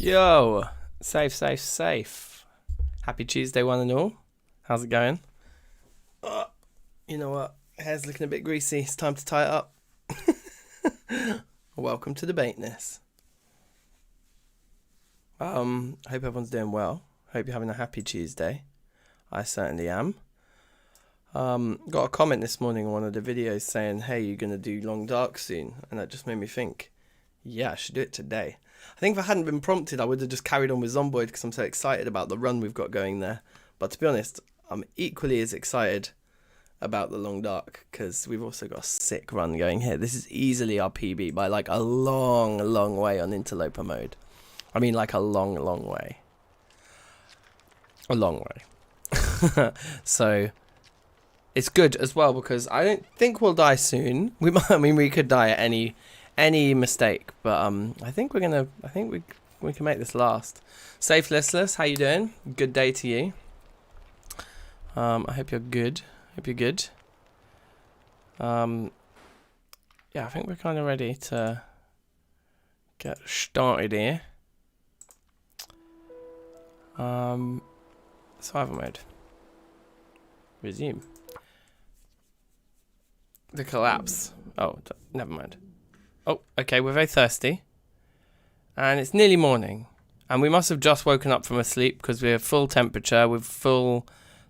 Yo, safe. Happy Tuesday, one and all. How's it going? You know what? Hair's looking a bit greasy. It's time to tie it up. Welcome to the baitness. I hope everyone's doing well. Hope you're having a happy Tuesday. I certainly am. Got a comment this morning on one of the videos saying, hey, you're going to do long dark soon. And that just made me think, yeah, I should do it today. I think if I hadn't been prompted, I would have just carried on with Zomboid because I'm so excited about the run we've got going there. But to be honest, I'm equally as excited about the long dark because we've also got a sick run going here. This is easily our PB by like a long way on Interloper mode. I mean like a long way. A long way. So it's good as well because I don't think we'll die soon. We could die at any mistake, but I think we can make this last. Safe listless, how you doing? Good day to you. I hope you're good. Yeah, I think we're kind of ready to get started here. Survival mode. Resume. The collapse. Oh, never mind. Oh, okay, we're very thirsty. And it's nearly morning. And we must have just woken up from a sleep because we're full temperature, with full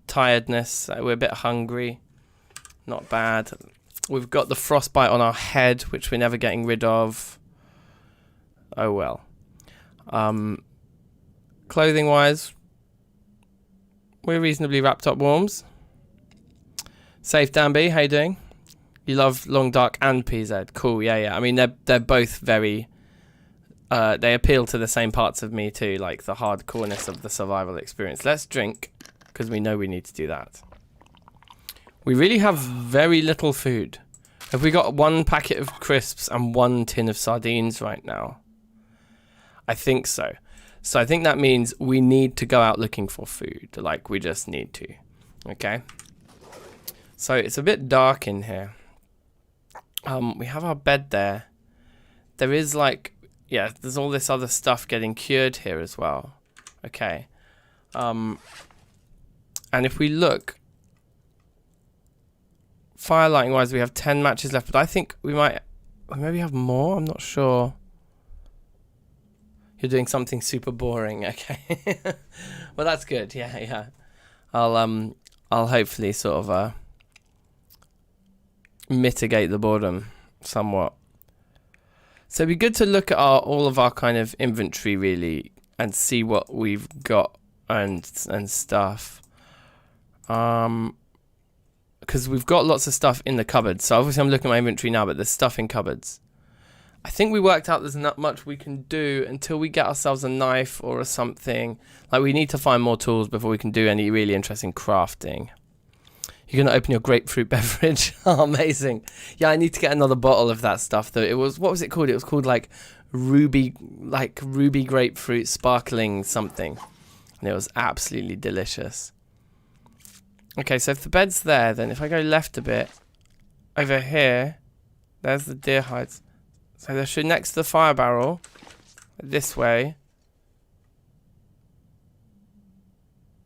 tiredness. We're a bit hungry. Not bad. We've got the frostbite on our head, which we're never getting rid of. Oh well. Clothing-wise, we're reasonably wrapped up warms. Safe, Danby, how you doing? You love Long Dark and PZ. Cool, yeah. I mean, they're both very... they appeal to the same parts of me too, like the hardcoreness of the survival experience. Let's drink, because we know we need to do that. We really have very little food. Have we got one packet of crisps and one tin of sardines right now? I think so. So I think that means we need to go out looking for food. Like, we just need to. Okay? So it's a bit dark in here. We have our bed there. There is like, yeah, there's all this other stuff getting cured here as well. Okay. And if we look, firelighting wise, we have 10 matches left, but I think we maybe have more. I'm not sure. You're doing something super boring. Okay. Well, that's good. Yeah. I'll hopefully sort of, mitigate the boredom somewhat. So it'd be good to look at all of our kind of inventory really and see what we've got and stuff. Because we've got lots of stuff in the cupboards. So obviously I'm looking at my inventory now, but there's stuff in cupboards. I think we worked out there's not much we can do until we get ourselves a knife or something. Like, we need to find more tools before we can do any really interesting crafting. You're going to open your grapefruit beverage. Oh, amazing. Yeah, I need to get another bottle of that stuff, though. What was it called? It was called, like, ruby grapefruit sparkling something. And it was absolutely delicious. Okay, so if the bed's there, then if I go left a bit, over here, there's the deer hides. So there should, next to the fire barrel, this way.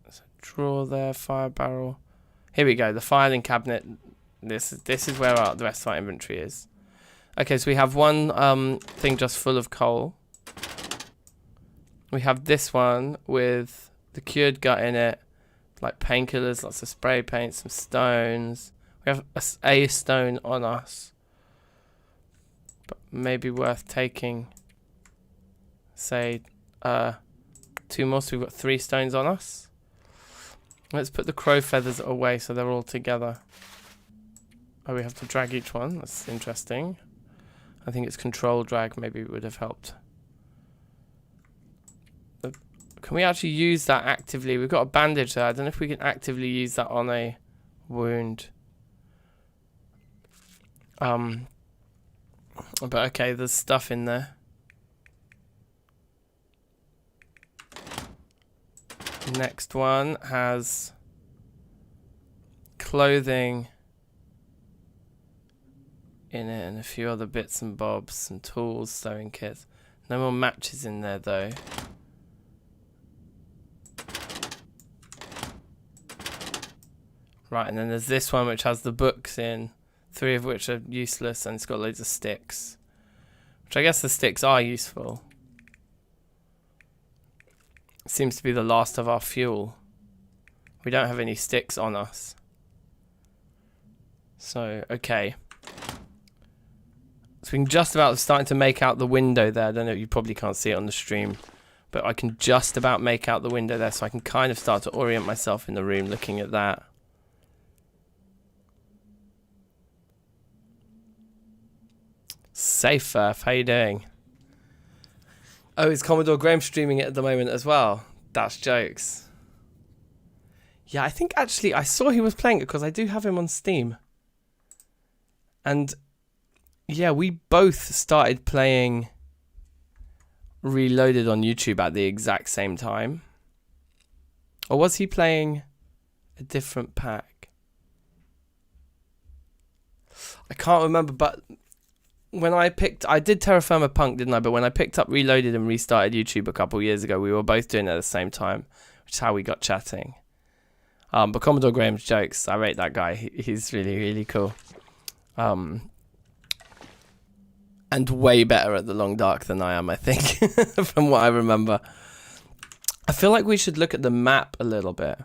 So draw there, fire barrel. Here we go, the filing cabinet. This is where the rest of our inventory is. Okay, so we have one thing just full of coal. We have this one with the cured gut in it, like painkillers, lots of spray paint, some stones. We have a stone on us, but maybe worth taking, say, 2 more, so we've got 3 stones on us. Let's put the crow feathers away so they're all together. Oh, we have to drag each one. That's interesting. I think it's control drag maybe would have helped. Can we actually use that actively? We've got a bandage there. I don't know if we can actively use that on a wound. But okay, there's stuff in there. Next one has clothing in it and a few other bits and bobs, some tools, sewing kits. No more matches in there though. Right, and then there's this one which has the books in, 3 of which are useless, and it's got loads of sticks. Which I guess the sticks are useful. Seems to be the last of our fuel. We don't have any sticks on us. So, okay. So we can just about starting to make out the window there. I don't know, you probably can't see it on the stream. But I can just about make out the window there, so I can kind of start to orient myself in the room looking at that. Safe, how you doing? Oh, is Commodore Graham streaming it at the moment as well? That's jokes. Yeah, I think actually I saw he was playing it because I do have him on Steam. And yeah, we both started playing Reloaded on YouTube at the exact same time. Or was he playing a different pack? I can't remember, but when I did Terra Firma Punk, didn't I? But when I picked up Reloaded and restarted YouTube a couple years ago, we were both doing it at the same time, which is how we got chatting. But Commodore Graham's jokes, I rate that guy. He's really, really cool. And way better at the Long Dark than I am, I think, from what I remember. I feel like we should look at the map a little bit.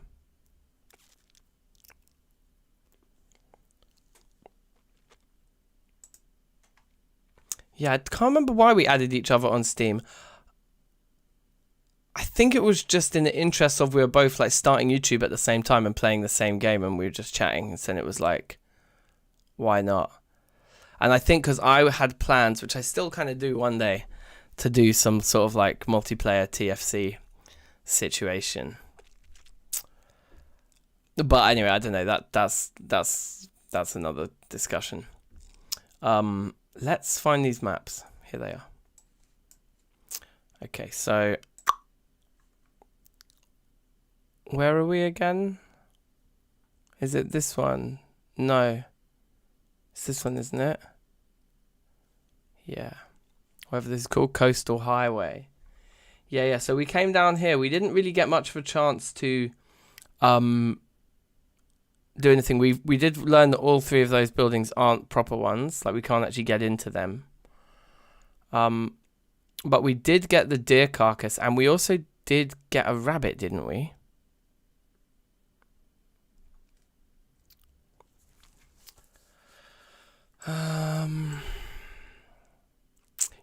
Yeah, I can't remember why we added each other on Steam. I think it was just in the interest of we were both like starting YouTube at the same time and playing the same game, and we were just chatting, and then it was like, why not? And I think because I had plans, which I still kind of do one day, to do some sort of like multiplayer TFC situation. But anyway, I don't know. That's another discussion. Let's find these maps. Here they are. Okay, so where are we again? Is it this one? No. It's this one, isn't it? Yeah. Whatever this is called, Coastal Highway. Yeah, so we came down here. We didn't really get much of a chance to do anything. We did learn that all 3 of those buildings aren't proper ones. Like, we can't actually get into them. But we did get the deer carcass, and we also did get a rabbit, didn't we?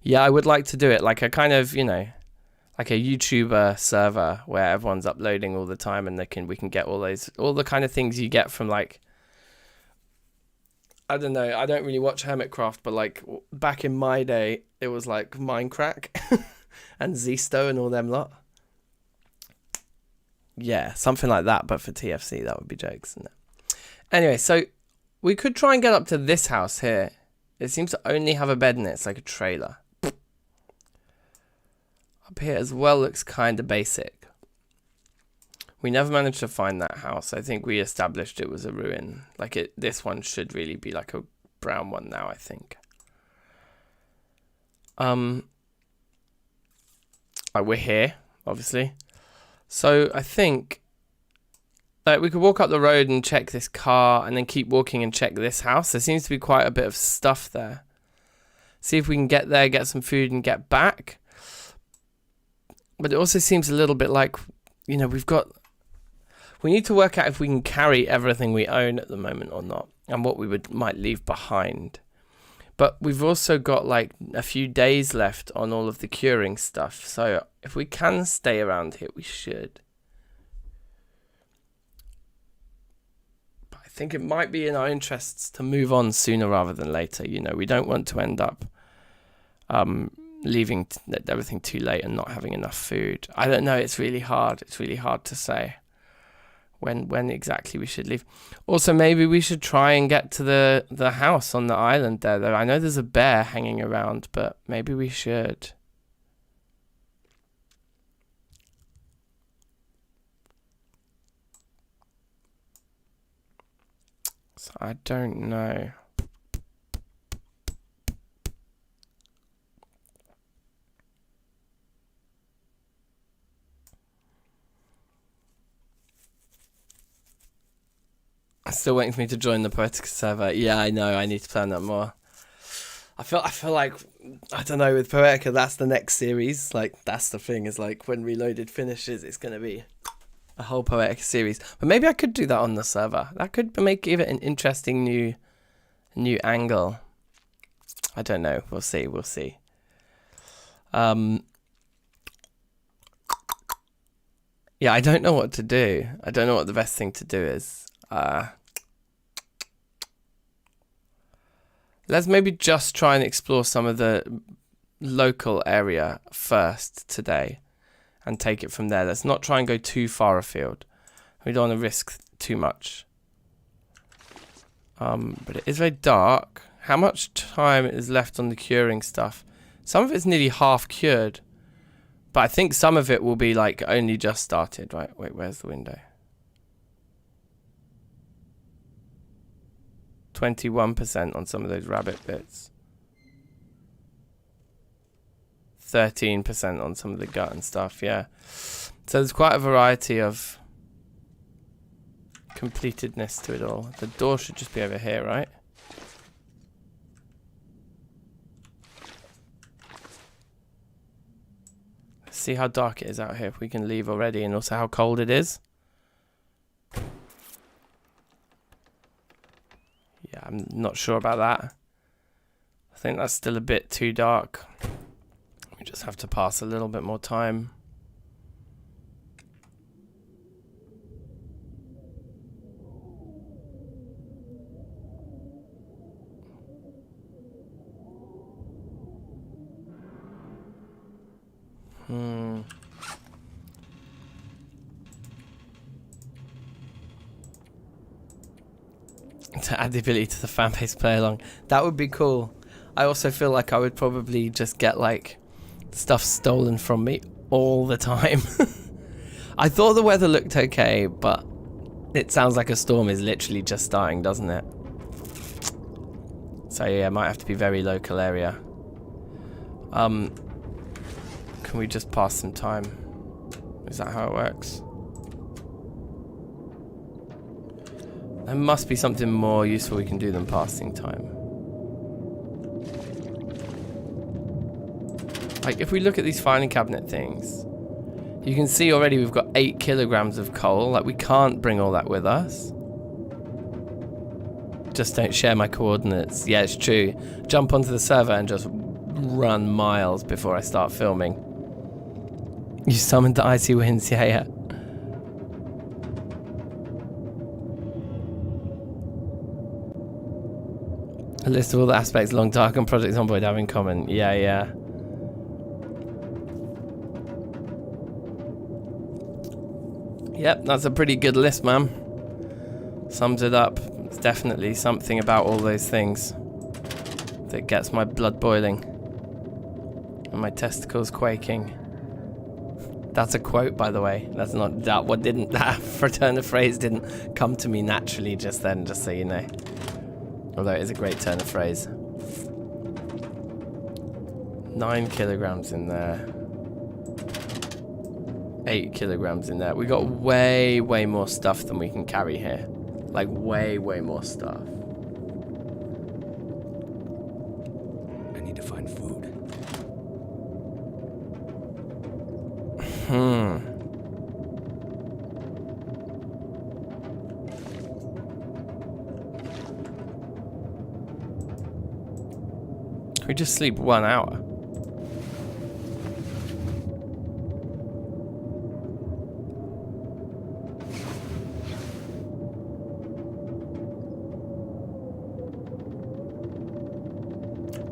Yeah, I would like to do it like a kind of, like a YouTuber server where everyone's uploading all the time, and we can get all the kind of things you get from, like, I don't know, I don't really watch Hermitcraft, but like back in my day it was like Minecraft and Zisto and all them lot. Yeah, something like that, but for TFC. That would be jokes, isn't it? Anyway, so we could try and get up to this house here. It seems to only have a bed in it. It's like a trailer. Up here as well looks kind of basic. We never managed to find that house. I think we established it was a ruin. Like this one should really be like a brown one now, I think. We're here, obviously. So I think we could walk up the road and check this car, and then keep walking and check this house. There seems to be quite a bit of stuff there. See if we can get there, get some food, and get back. But it also seems a little bit like, we need to work out if we can carry everything we own at the moment or not, and what we might leave behind. But we've also got like a few days left on all of the curing stuff, so if we can stay around here, we should. But I think it might be in our interests to move on sooner rather than later. We don't want to end up leaving everything too late and not having enough food. I don't know, it's really hard. It's really hard to say when exactly we should leave. Also, maybe we should try and get to the house on the island there, though. I know there's a bear hanging around, but maybe we should. So I don't know. Still waiting for me to join the Poetica server. Yeah, I know. I need to plan that more. I feel like, I don't know, with Poetica, that's the next series. Like, that's the thing, is like, when Reloaded finishes, it's going to be a whole Poetica series. But maybe I could do that on the server. That could give it an interesting new angle. I don't know. We'll see. Yeah, I don't know what to do. I don't know what the best thing to do is. Let's maybe just try and explore some of the local area first today and take it from there. Let's not try and go too far afield. We don't want to risk too much. But it is very dark. How much time is left on the curing stuff? Some of it's nearly half cured. But I think some of it will be like only just started, right? Wait, where's the window? 21% on some of those rabbit bits. 13% on some of the gut and stuff, yeah. So there's quite a variety of completedness to it all. The door should just be over here, right? Let's see how dark it is out here if we can leave already, and also how cold it is. Yeah, I'm not sure about that. I think that's still a bit too dark. We just have to pass a little bit more time. To add the ability to the fan base play along. That would be cool. I also feel like I would probably just get like stuff stolen from me all the time. I thought the weather looked okay, but it sounds like a storm is literally just starting, doesn't it? So yeah, might have to be very local area. Can we just pass some time? Is that how it works? There must be something more useful we can do than passing time. Like, if we look at these filing cabinet things, you can see already we've got 8 kilograms of coal. Like, we can't bring all that with us. Just don't share my coordinates. Yeah, it's true. Jump onto the server and just run miles before I start filming. You summoned the icy winds, yeah. A list of all the aspects Long Dark and Project Zomboid have in common. Yeah. Yep, that's a pretty good list, man. Sums it up. It's definitely something about all those things that gets my blood boiling and my testicles quaking. That's a quote, by the way. That's not that. What didn't that turn of phrase didn't come to me naturally just then, just so you know. Although it is a great turn of phrase. 9 kilograms in there. 8 kilograms in there. We got way more stuff than we can carry here. Like way more stuff. I need to find food. Can we just sleep 1 hour?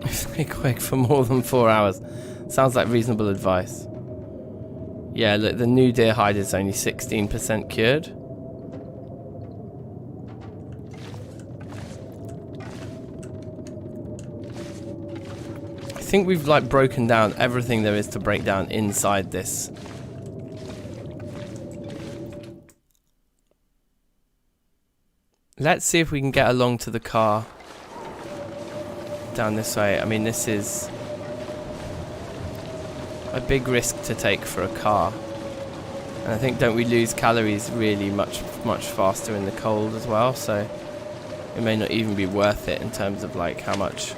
Stay quick for more than 4 hours. Sounds like reasonable advice. Yeah, look, the new deer hide is only 16% cured. I think we've like broken down everything there is to break down inside this. Let's see if we can get along to the car down this way. I mean, this is a big risk to take for a car, And I think don't we lose calories really much faster in the cold as well, so it may not even be worth it in terms of like how much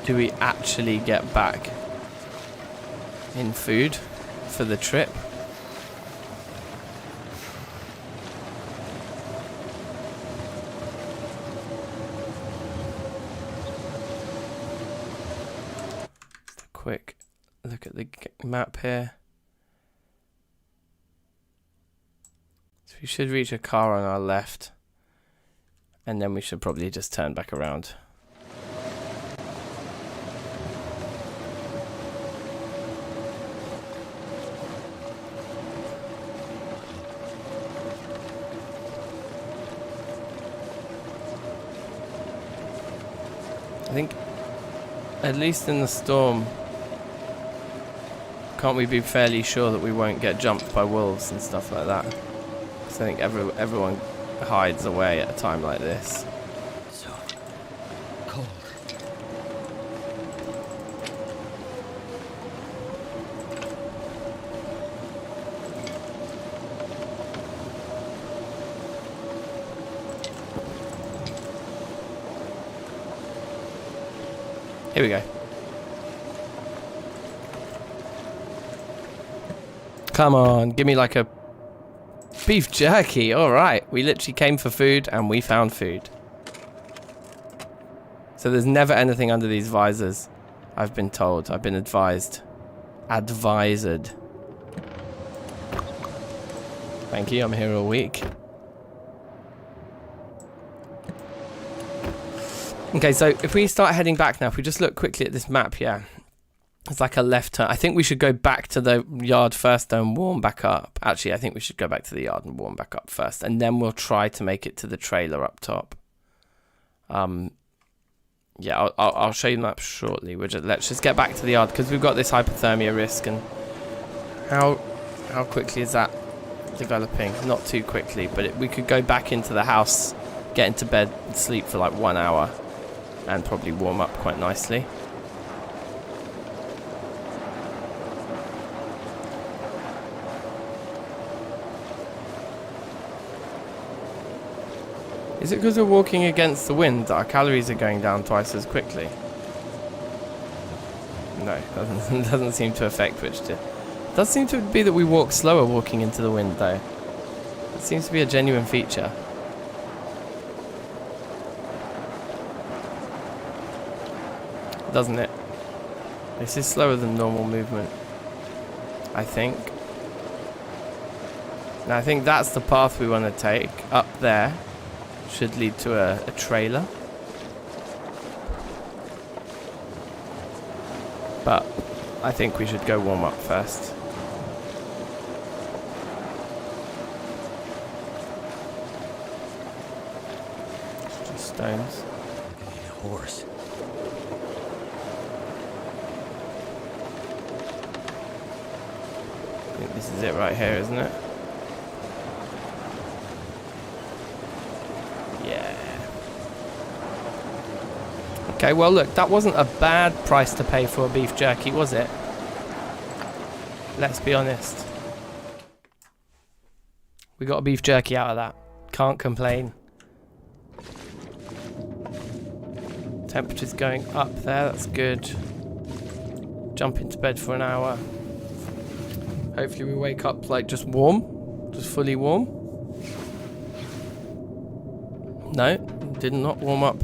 do we actually get back in food for the trip. Just a quick look at the map here. So we should reach a car on our left, and then we should probably just turn back around. I think, at least in the storm, can't we be fairly sure that we won't get jumped by wolves and stuff like that? Because I think everyone hides away at a time like this. So cold. Here we go. Come on, give me like a beef jerky. Alright, we literally came for food and we found food. So there's never anything under these visors, I've been told. I've been advised. Advised. Thank you, I'm here all week. Okay, so if we start heading back now, if we just look quickly at this map, yeah. It's like a left turn. I think we should go back to the yard first though and warm back up. Actually, I think we should go back to the yard and warm back up first. And then we'll try to make it to the trailer up top. Yeah, I'll show you the map shortly. Let's just get back to the yard because we've got this hypothermia risk. And how quickly is that developing? Not too quickly, but we could go back into the house, get into bed and sleep for like 1 hour. And probably warm up quite nicely. Is it because we're walking against the wind that our calories are going down twice as quickly? No, it doesn't seem to affect which to. It does seem to be that we walk slower walking into the wind though. It seems to be a genuine feature. Doesn't it? This is slower than normal movement, I think. Now I think that's the path we want to take. Up there should lead to a trailer. But I think we should go warm up first. Just stones. I need a horse. I think this is it right here, isn't it? Yeah. Okay, well look, that wasn't a bad price to pay for a beef jerky, was it? Let's be honest. We got a beef jerky out of that. Can't complain. Temperature's going up there, that's good. Jump into bed for an hour. Hopefully we wake up like just warm. Just fully warm. No, did not warm up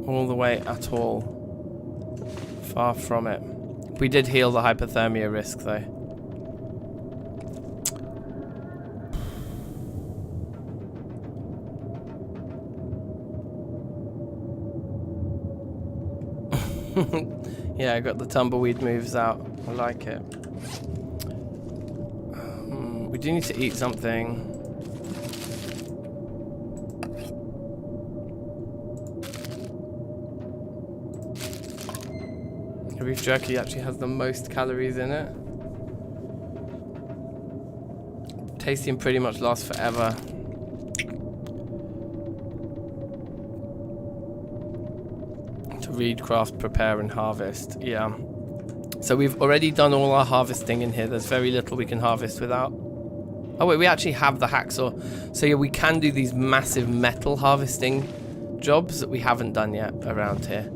all the way at all. Far from it. We did heal the hypothermia risk though. Yeah, I got the tumbleweed moves out. I like it. We do need to eat something. The beef jerky actually has the most calories in it. Tasty and pretty much lasts forever. To read, craft, prepare and harvest. Yeah. So we've already done all our harvesting in here. There's very little we can harvest without. Oh wait, we actually have the hacksaw. So yeah, we can do these massive metal harvesting jobs that we haven't done yet around here.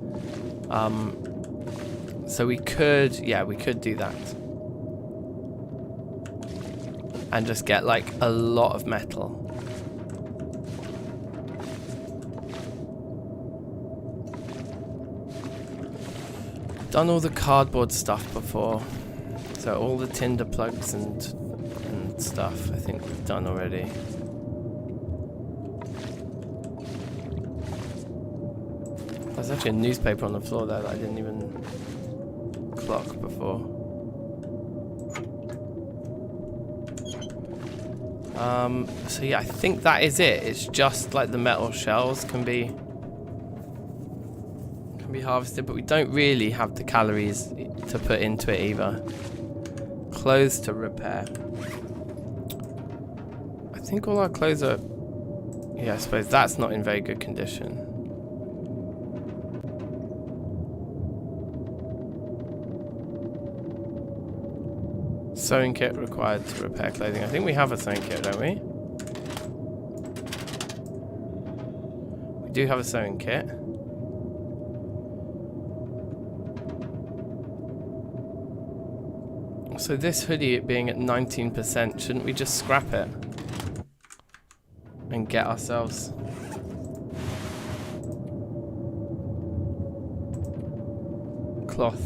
So we could, yeah, we could do that. And just get like a lot of metal. Done all the cardboard stuff before. So all the tinder plugs and stuff I think we've done already. There's actually a newspaper on the floor there that I didn't even clock before. So yeah, I think that is it. It's just like the metal shells can be harvested, but we don't really have the calories to put into it either. Clothes to repair. I think all our clothes are... Yeah, I suppose that's not in very good condition. Sewing kit required to repair clothing. I think we have a sewing kit, don't we? We do have a sewing kit. So this hoodie being at 19%, shouldn't we just scrap it? And get ourselves... cloth.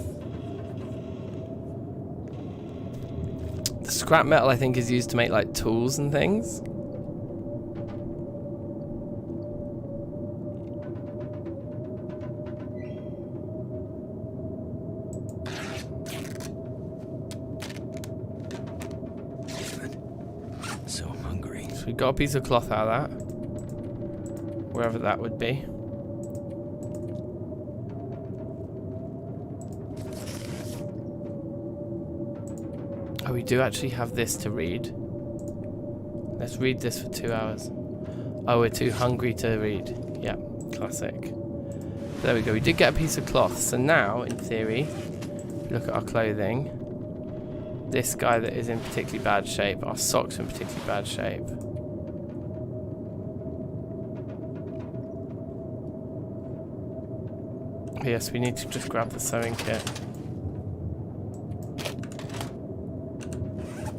The scrap metal I think is used to make like tools and things. So hungry. So we got a piece of cloth out of that. Wherever that would be. Oh, we do actually have this to read. Let's read this for 2 hours. Oh, we're too hungry to read. Yeah, classic. There we go. We did get a piece of cloth. So now, in theory, look at our clothing. This guy that is in particularly bad shape. Our socks are in particularly bad shape. Yes, we need to just grab the sewing kit.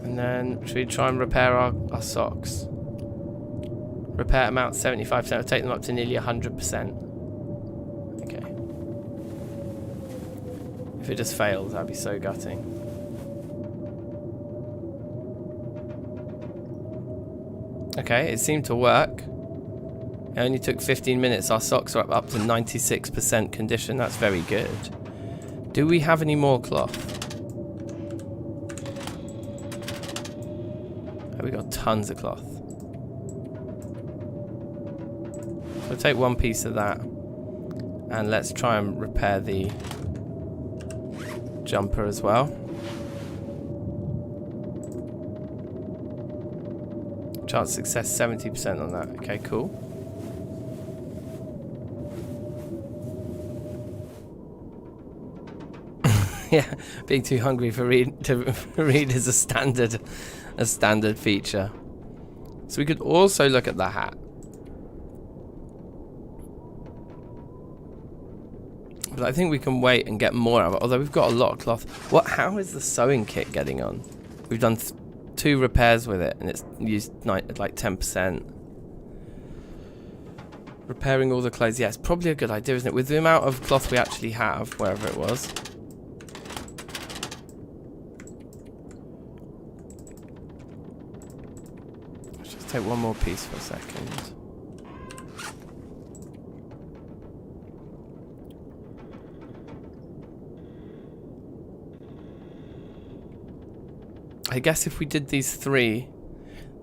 And then, should we try and repair our socks? Repair amount 75%. We'll take them up to nearly 100%. Okay. If it just fails, that'd be so gutting. Okay, it seemed to work. It only took 15 minutes. Our socks are up to 96% condition. That's very good. Do we have any more cloth? Oh, we got tons of cloth. We'll take one piece of that. And let's try and repair the jumper as well. Chance of success 70% on that. Okay, cool. Yeah, being too hungry to read is a standard feature. So we could also look at the hat. But I think we can wait and get more of it. Although we've got a lot of cloth. How is the sewing kit getting on? We've done 2 repairs with it and it's used like 10%. Repairing all the clothes. Yeah, it's probably a good idea, isn't it? With the amount of cloth we actually have, wherever it was. Let's just take one more piece for a second. I guess if we did these 3,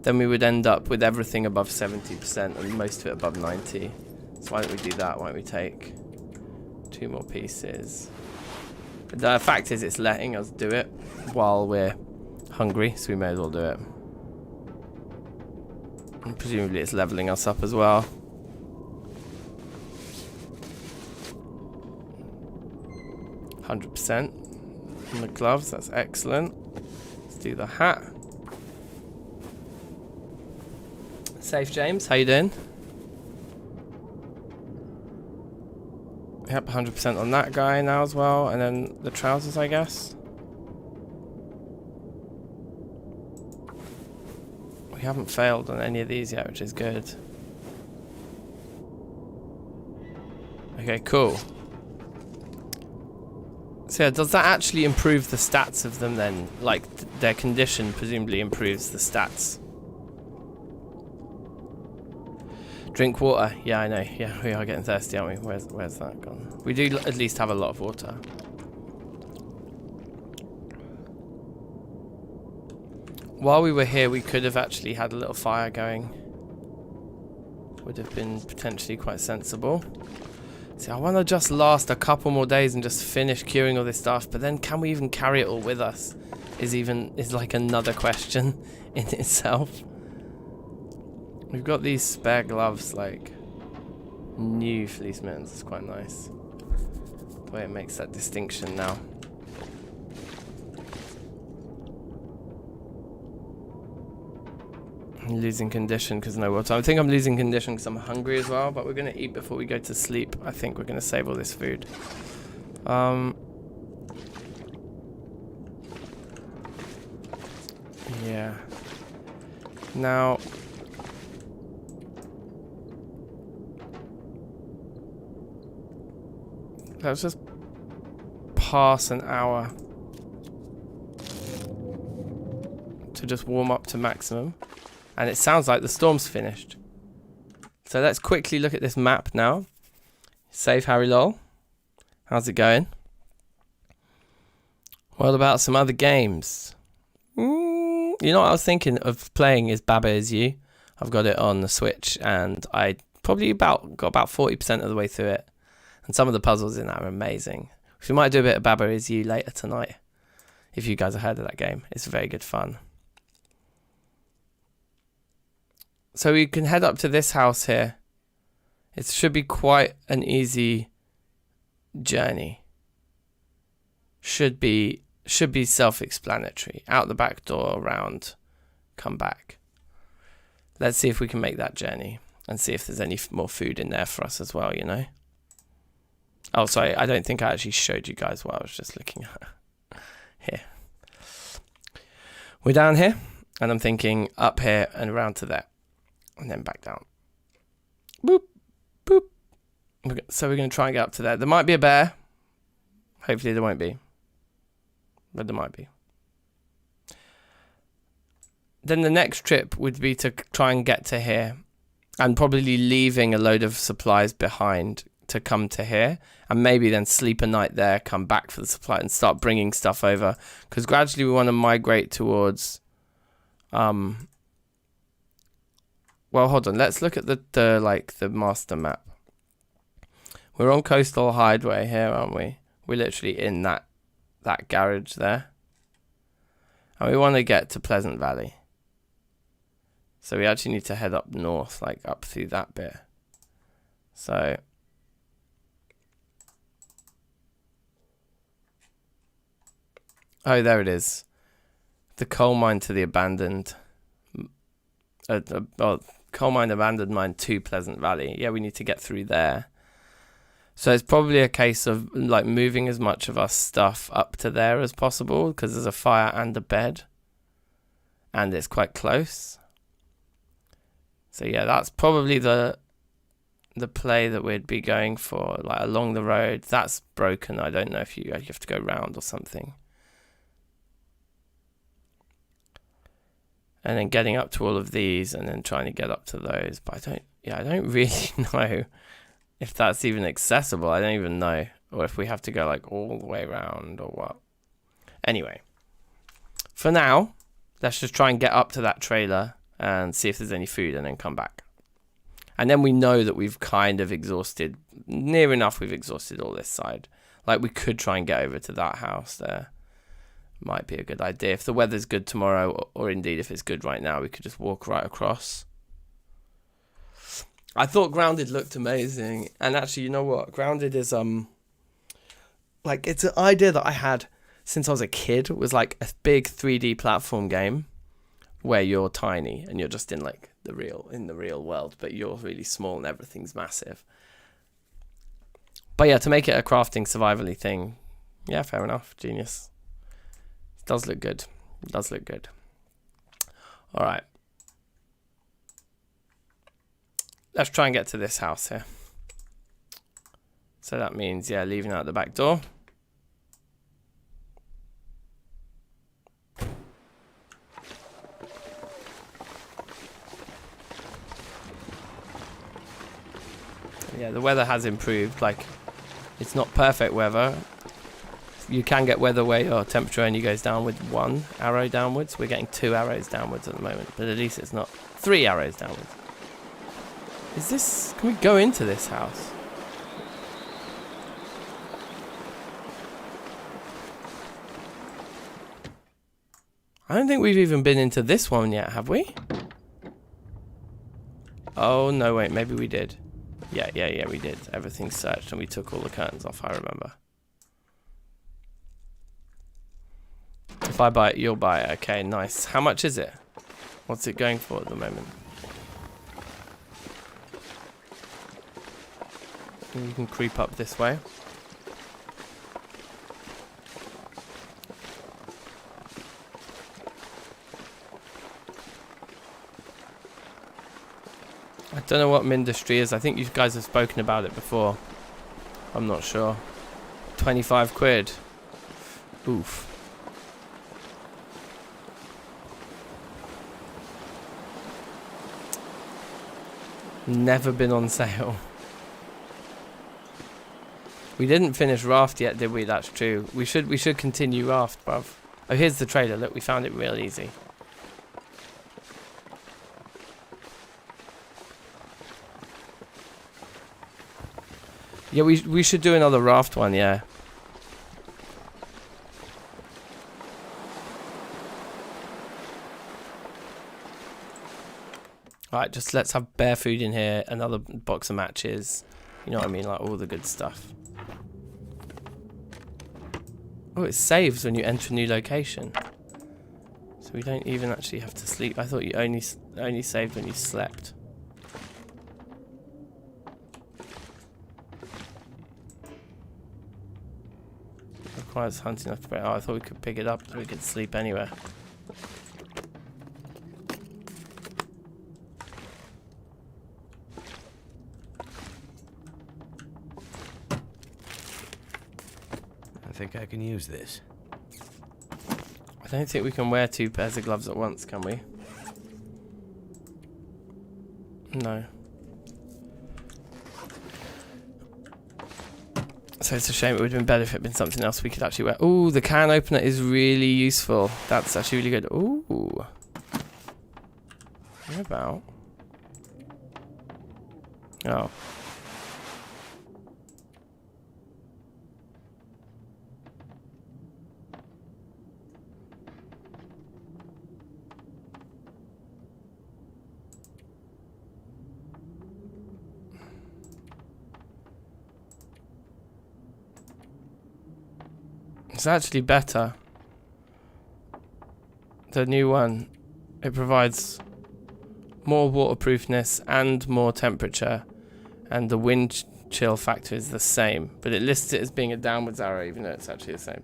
then we would end up with everything above 70% and most of it above 90. So why don't we do that? Why don't we take 2 more pieces? The fact is it's letting us do it while we're hungry, so we may as well do it. And presumably it's leveling us up as well. %. And the gloves, that's excellent. Let's do the hat. Safe, James. How you doing? Yep, 100% on that guy now as well. And then the trousers, I guess. We haven't failed on any of these yet, which is good. Okay, cool. So yeah, does that actually improve the stats of them then? Like, their condition presumably improves the stats. Drink water. Yeah, I know. Yeah, we are getting thirsty, aren't we? Where's that gone? We do at least have a lot of water. While we were here, we could have actually had a little fire going. Would have been potentially quite sensible. See, I want to just last a couple more days and just finish curing all this stuff, but then can we even carry it all with us? Is like another question in itself. We've got these spare gloves, like new fleece mittens. It's quite nice. The way it makes that distinction now. I'm losing condition because no water. I think I'm losing condition because I'm hungry as well, but we're going to eat before we go to sleep. I think we're going to save all this food. Yeah. Now, let's just pass an hour to just warm up to maximum. And it sounds like the storm's finished. So let's quickly look at this map now. Save Harry Lol. How's it going? What about some other games? You know what I was thinking of playing is Baba Is You. I've got it on the Switch and I probably got about 40% of the way through it. And some of the puzzles in that are amazing. So we might do a bit of Baba Is You later tonight. If you guys have heard of that game. It's very good fun. So we can head up to this house here. It should be quite an easy journey. Should be self-explanatory. Out the back door, around, come back. Let's see if we can make that journey. And see if there's any more food in there for us as well, you know. Oh, sorry, I don't think I actually showed you guys what I was just looking at. Here. We're down here, and I'm thinking up here and around to there. And then back down. Boop, boop. So we're going to try and get up to there. There might be a bear. Hopefully there won't be. But there might be. Then the next trip would be to try and get to here. And probably leaving a load of supplies behind to come to here. And maybe then sleep a night there, come back for the supply and start bringing stuff over. Because gradually we want to migrate towards... Well, hold on. Let's look at the master map. We're on Coastal Highway here, aren't we? We're literally in that garage there. And we want to get to Pleasant Valley. So we actually need to head up north, like up through that bit. So oh, there it is. The coal mine to the abandoned coal mine abandoned mine to Pleasant Valley. Yeah, we need to get through there. So it's probably a case of like moving as much of our stuff up to there as possible because there's a fire and a bed. And it's quite close. So yeah, that's probably the play that we'd be going for, like along the road. That's broken. I don't know if you have to go round or something. And then getting up to all of these and then trying to get up to those. But I don't really know if that's even accessible. I don't even know. Or if we have to go like all the way around or what. Anyway. For now, let's just try and get up to that trailer and see if there's any food and then come back. And then we know that we've kind of exhausted, near enough we've exhausted all this side. Like we could try and get over to that house there. Might be a good idea. If the weather's good tomorrow, or indeed if it's good right now, we could just walk right across. I thought Grounded looked amazing. And actually, you know what? Grounded is, like, it's an idea that I had since I was a kid, was like a big 3D platform game where you're tiny and you're just in like the real world, but you're really small and everything's massive. But yeah, to make it a crafting survivally thing, yeah, fair enough. Genius. It does look good. It does look good. All right. Let's try and get to this house here. So that means, yeah, leaving out the back door. Yeah, the weather has improved. Like, it's not perfect weather. You can get weather where your temperature only goes down with 1 arrow downwards. We're getting 2 arrows downwards at the moment, but at least it's not 3 arrows downwards. Is this... Can we go into this house? I don't think we've even been into this one yet, have we? Oh, no, wait, maybe we did. Yeah, we did. Everything's searched and we took all the curtains off, I remember. If I buy it, you'll buy it. Okay, nice. How much is it? What's it going for at the moment? You can creep up this way. I don't know what Mindustry is. I think you guys have spoken about it before. I'm not sure. 25 quid. Oof. Never been on sale. We didn't finish Raft yet, did we? That's true. We should continue Raft, bruv. Oh, here's the trailer. Look, we found it real easy. Yeah, we should do another Raft one, yeah. Alright, just let's have bear food in here, another box of matches. You know what I mean, like all the good stuff. Oh, it saves when you enter a new location. So we don't even actually have to sleep. I thought you only saved when you slept. Requires hunting off the break. Oh, I thought we could pick it up so we could sleep anywhere. I think I can use this. I don't think we can wear 2 pairs of gloves at once, can we? No. So it's a shame. It would have been better if it had been something else we could actually wear. Ooh, the can opener is really useful. That's actually really good. Ooh. What about? Oh. It's actually better. The new one, it provides more waterproofness and more temperature, and the wind chill factor is the same, but it lists it as being a downwards arrow even though it's actually the same.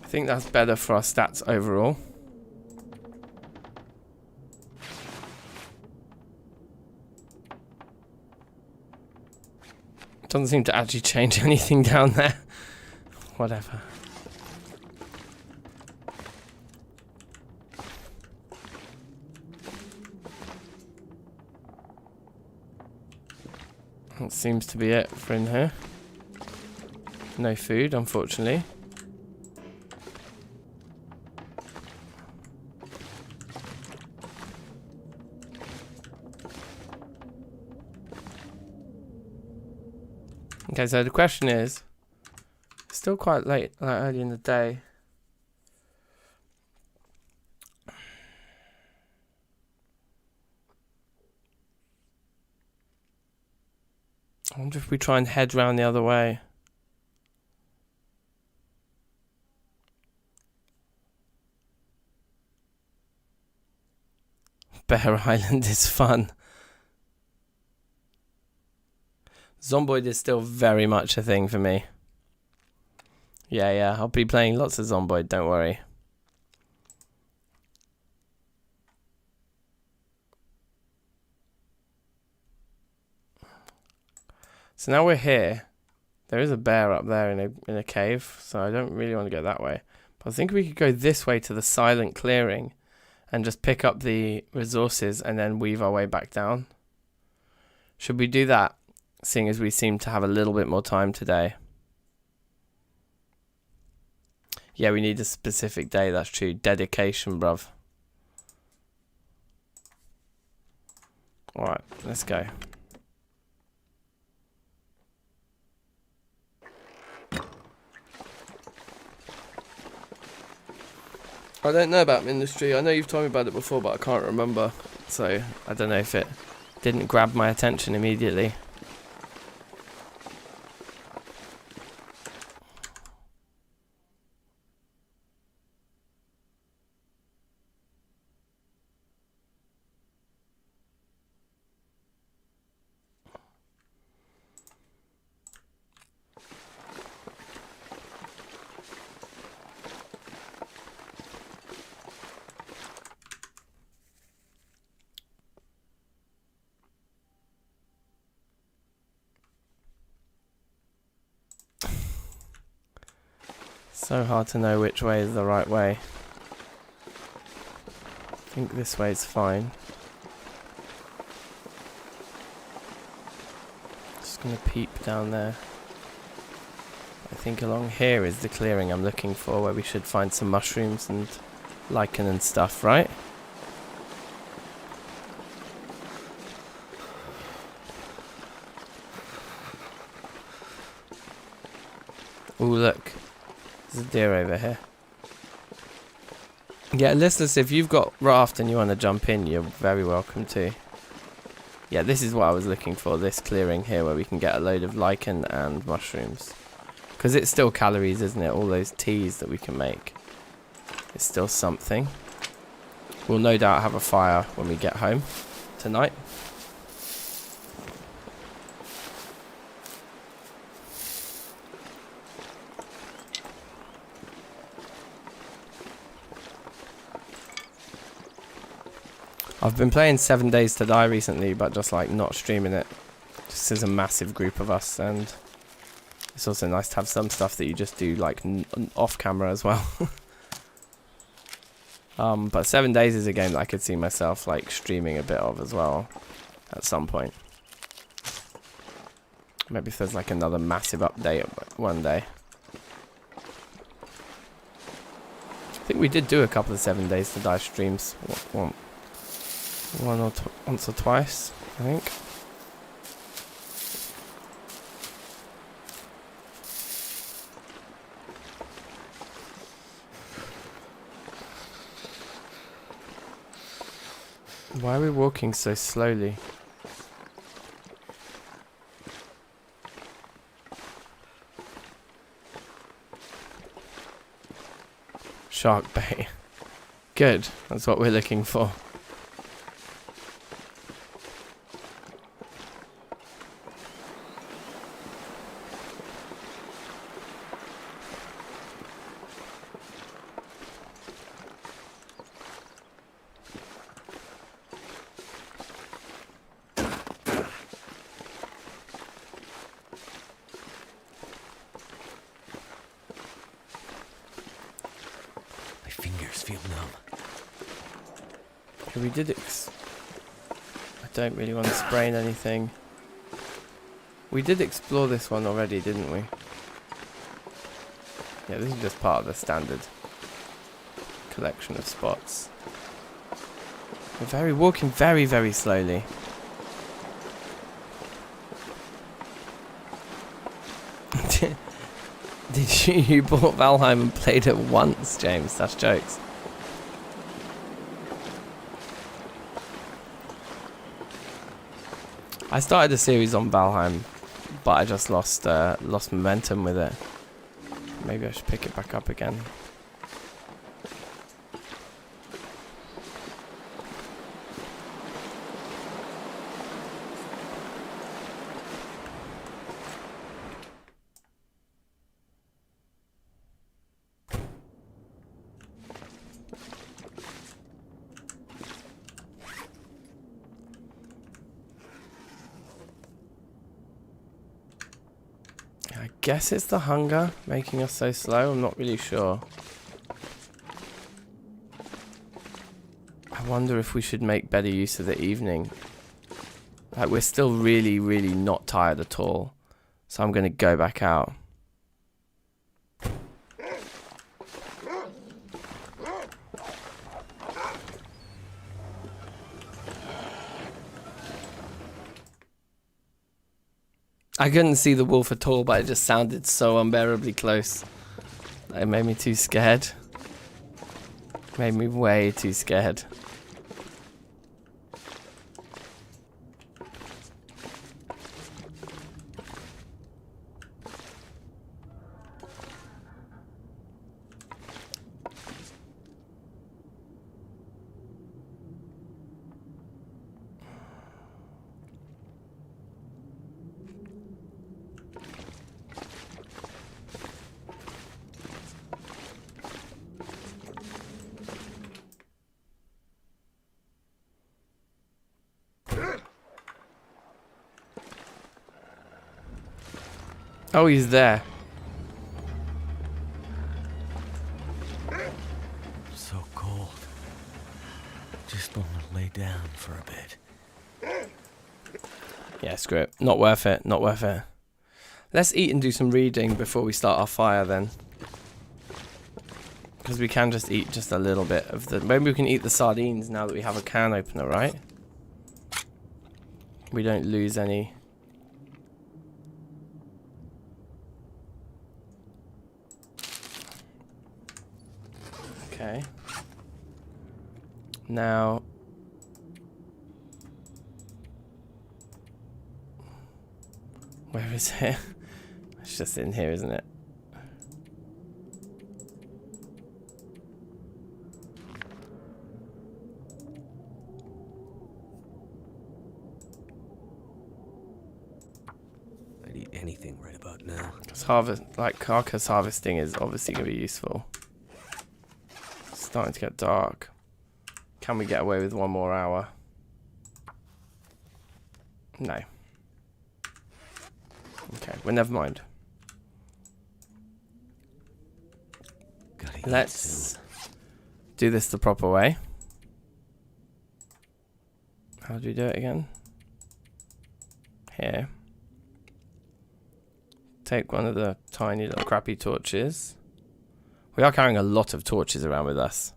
I think that's better for our stats overall. Doesn't seem to actually change anything down there. Whatever. That seems to be it for in here. No food, unfortunately. Okay, so the question is, it's still quite late, like early in the day. I wonder if we try and head round the other way. Bear Island is fun. Zomboid is still very much a thing for me. Yeah, I'll be playing lots of Zomboid, don't worry. So now we're here. There is a bear up there in a cave, so I don't really want to go that way. But I think we could go this way to the silent clearing and just pick up the resources and then weave our way back down. Should we do that, seeing as we seem to have a little bit more time today? Yeah, we need a specific day, that's true. Dedication, bruv. Alright, let's go. I don't know about Ministry. I know you've told me about it before, but I can't remember. So, I don't know if it didn't grab my attention immediately. So hard to know which way is the right way. I think this way is fine. Just gonna peep down there. I think along here is the clearing I'm looking for, where we should find some mushrooms and lichen and stuff, right? Ooh, look. There's a deer over here. Yeah, listeners, if you've got raft and you want to jump in, you're very welcome to. Yeah, this is what I was looking for, this clearing here where we can get a load of lichen and mushrooms. Because it's still calories, isn't it? All those teas that we can make. It's still something. We'll no doubt have a fire when we get home tonight. I've been playing 7 Days to Die recently, but just like not streaming it. Just as a massive group of us, and it's also nice to have some stuff that you just do like off camera as well. But 7 Days is a game that I could see myself like streaming a bit of as well at some point. Maybe if there's like another massive update one day. I think we did do a couple of 7 Days to Die streams. Once or twice, I think. Why are we walking so slowly? Shark bait. Good, that's what we're looking for. Feel numb. We did I don't really want to sprain anything. We did explore this one already, didn't we? Yeah, this is just part of the standard collection of spots. We're walking very, very slowly. Did you bought Valheim and played it once, James? That's jokes. I started a series on Valheim, but I just lost momentum with it. Maybe I should pick it back up again. I guess it's the hunger making us so slow. I'm not really sure. I wonder if we should make better use of the evening. Like, we're still really, really not tired at all. So I'm going to go back out. I couldn't see the wolf at all, but it just sounded so unbearably close. It made me too scared. Made me way too scared. Oh, he's there. So cold. Just want to lay down for a bit. Yeah, screw it. Not worth it. Not worth it. Let's eat and do some reading before we start our fire then. Because we can just eat just a little bit of the... Maybe we can eat the sardines now that we have a can opener, right? We don't lose any... Okay. Now... Where is it? It's just in here, isn't it? I'd eat anything right about now. Because carcass harvesting is obviously going to be useful. It's starting to get dark. Can we get away with one more hour? No. Okay, well, never mind. Let's do this the proper way. How do we do it again? Here. Take one of the tiny little crappy torches. We are carrying a lot of torches around with us.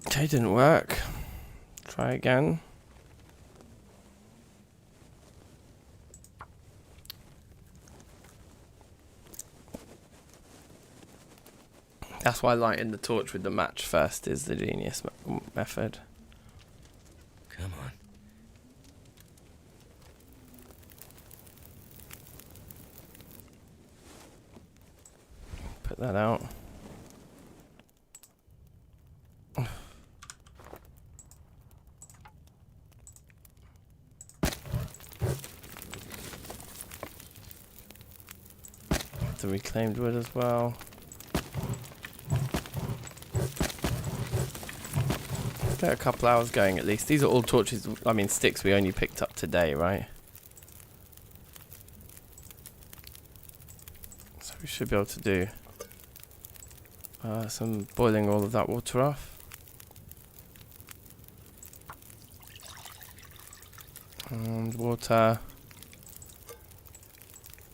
Okay, didn't work. Try again. That's why lighting the torch with the match first is the genius method. Come on. Put that out. The reclaimed wood as well. Get a couple hours going at least. These are all torches, I mean sticks we only picked up today, right? we should be able to do some boiling all of that water off. And water.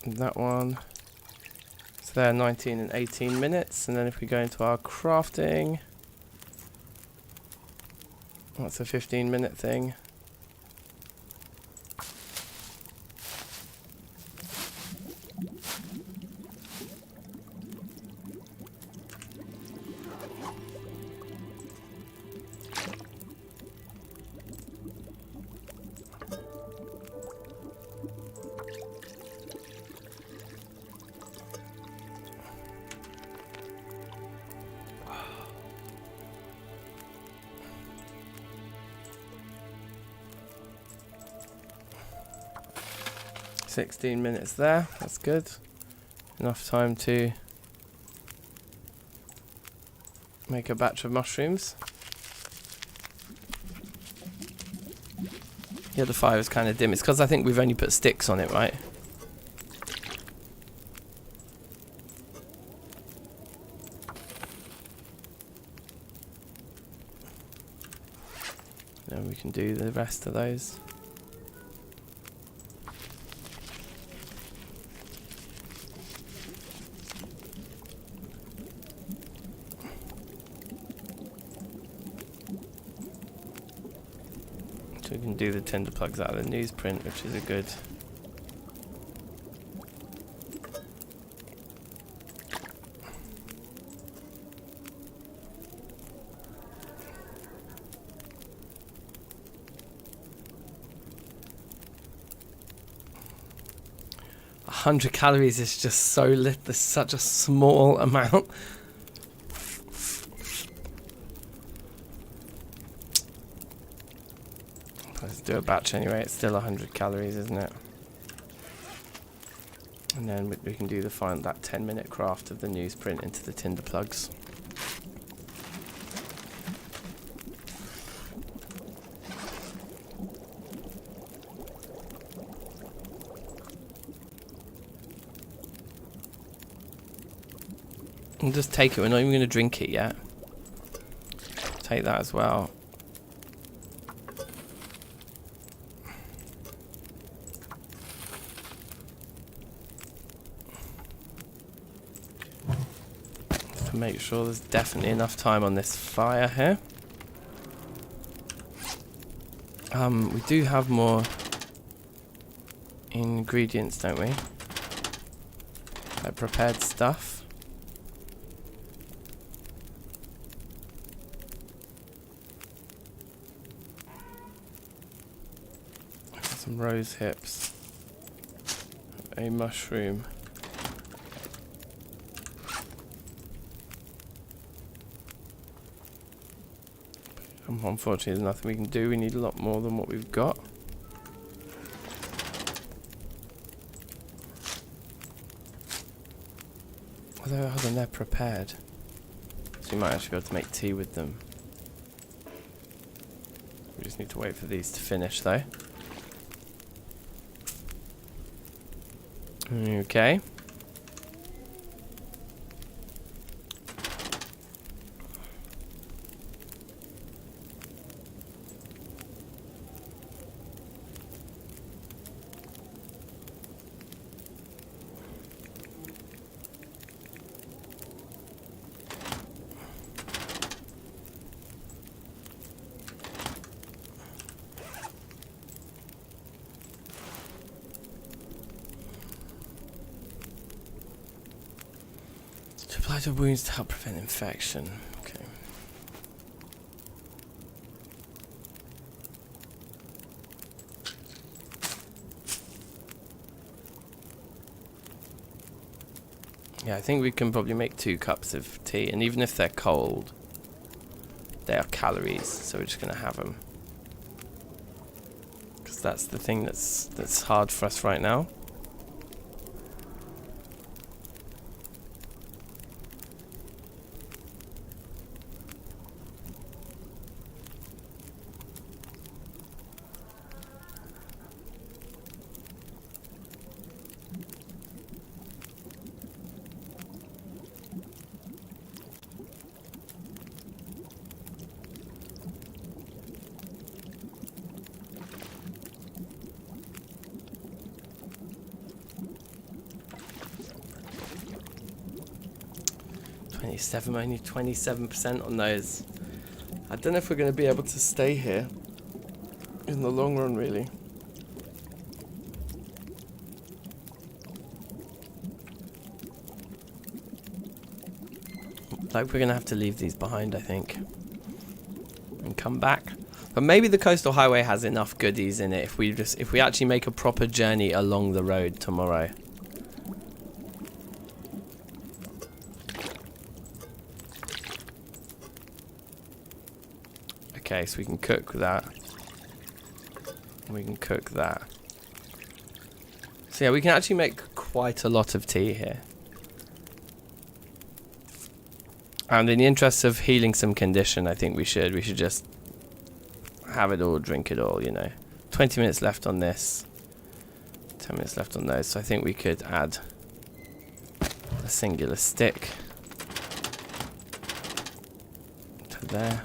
And that one. So there, 19 and 18 minutes. And then if we go into our crafting, that's a 15-minute thing. $16 minutes there, that's good. Enough time to make a batch of mushrooms. Yeah, the fire is kind of dim. It's because I think we've only put sticks on it, right? Then we can do the rest of those. So we can do the tinder plugs out of the newsprint, which is a good. $100 calories is just so lit. There's such a small amount. Let's do a batch anyway. It's still 100 calories, isn't it? And then we can do that 10-minute craft of the newsprint into the tinder plugs. And just take it. We're not even going to drink it yet. Take that as well. To make sure there's definitely enough time on this fire here. We do have more ingredients, don't we? Like prepared stuff. Some rose hips. A mushroom. Unfortunately, there's nothing we can do. We need a lot more than what we've got. Although, hold on, they're prepared. So we might actually be able to make tea with them. We just need to wait for these to finish, though. Okay. Apply to wounds to help prevent infection. Okay. Yeah, I think we can probably make 2 cups of tea, and even if they're cold, they are calories, so we're just going to have them. Because that's the thing that's hard for us right now. only 27% on those. I don't know if we're going to be able to stay here in the long run, really. Like, we're going to have to leave these behind, I think, and come back. But maybe the coastal highway has enough goodies in it if we actually make a proper journey along the road tomorrow. Okay, so we can cook that. We can cook that. So yeah, we can actually make quite a lot of tea here. And in the interest of healing some condition, I think we should just have it all, drink it all, you know. 20 minutes left on this. 10 minutes left on those. So I think we could add a singular stick to there.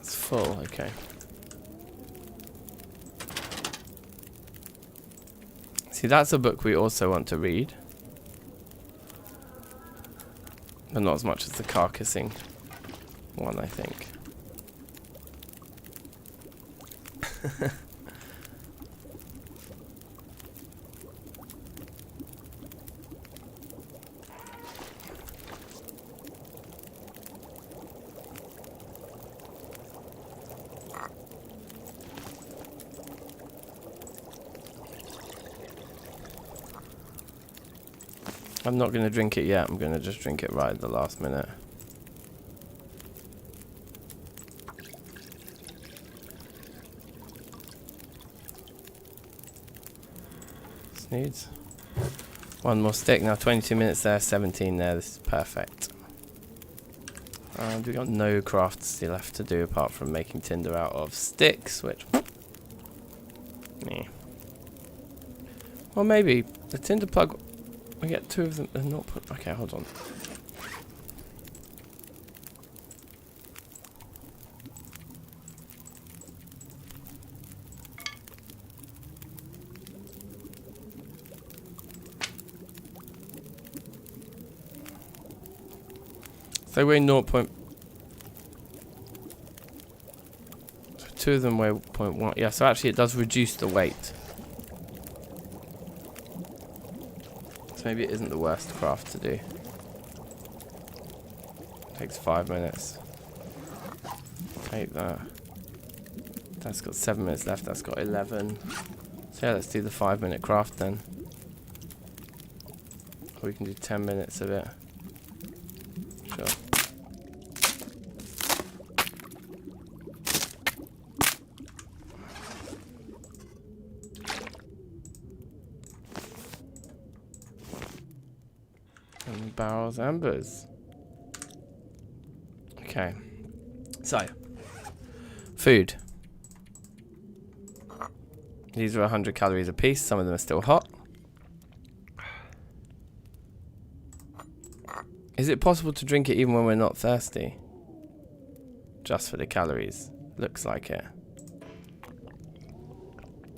It's full, okay. See, that's a book we also want to read. But not as much as the carcassing one, I think. I'm not going to drink it yet. I'm going to just drink it right at the last minute. This needs one more stick. Now 22 minutes there, 17 there. This is perfect. And we've got no crafts left to do apart from making tinder out of sticks, which... Well, maybe the tinder plug... We get two of them. They're not put. Okay, hold on. So weigh 0. So two of them weigh 0.1. Yeah, so actually it does reduce the weight. So maybe it isn't the worst craft to do. Takes 5 minutes. Take that. That's got 7 minutes left. That's got 11. So yeah, let's do the 5-minute craft then. Or we can do 10 minutes of it. Sure. And barrels, embers. Okay. So, food. These are 100 calories a piece. Some of them are still hot. Is it possible to drink it even when we're not thirsty? Just for the calories. Looks like it.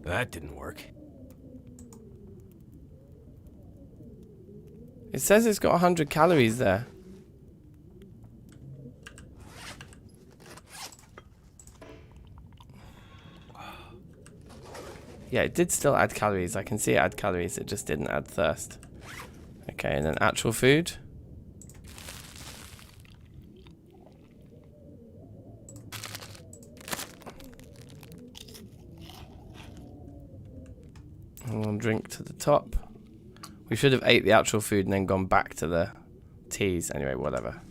That didn't work. It says it's got 100 calories there. Yeah, it did still add calories. I can see it add calories. It just didn't add thirst. Okay, and then actual food. And one drink to the top. We should have ate the actual food and then gone back to the teas. Anyway, whatever.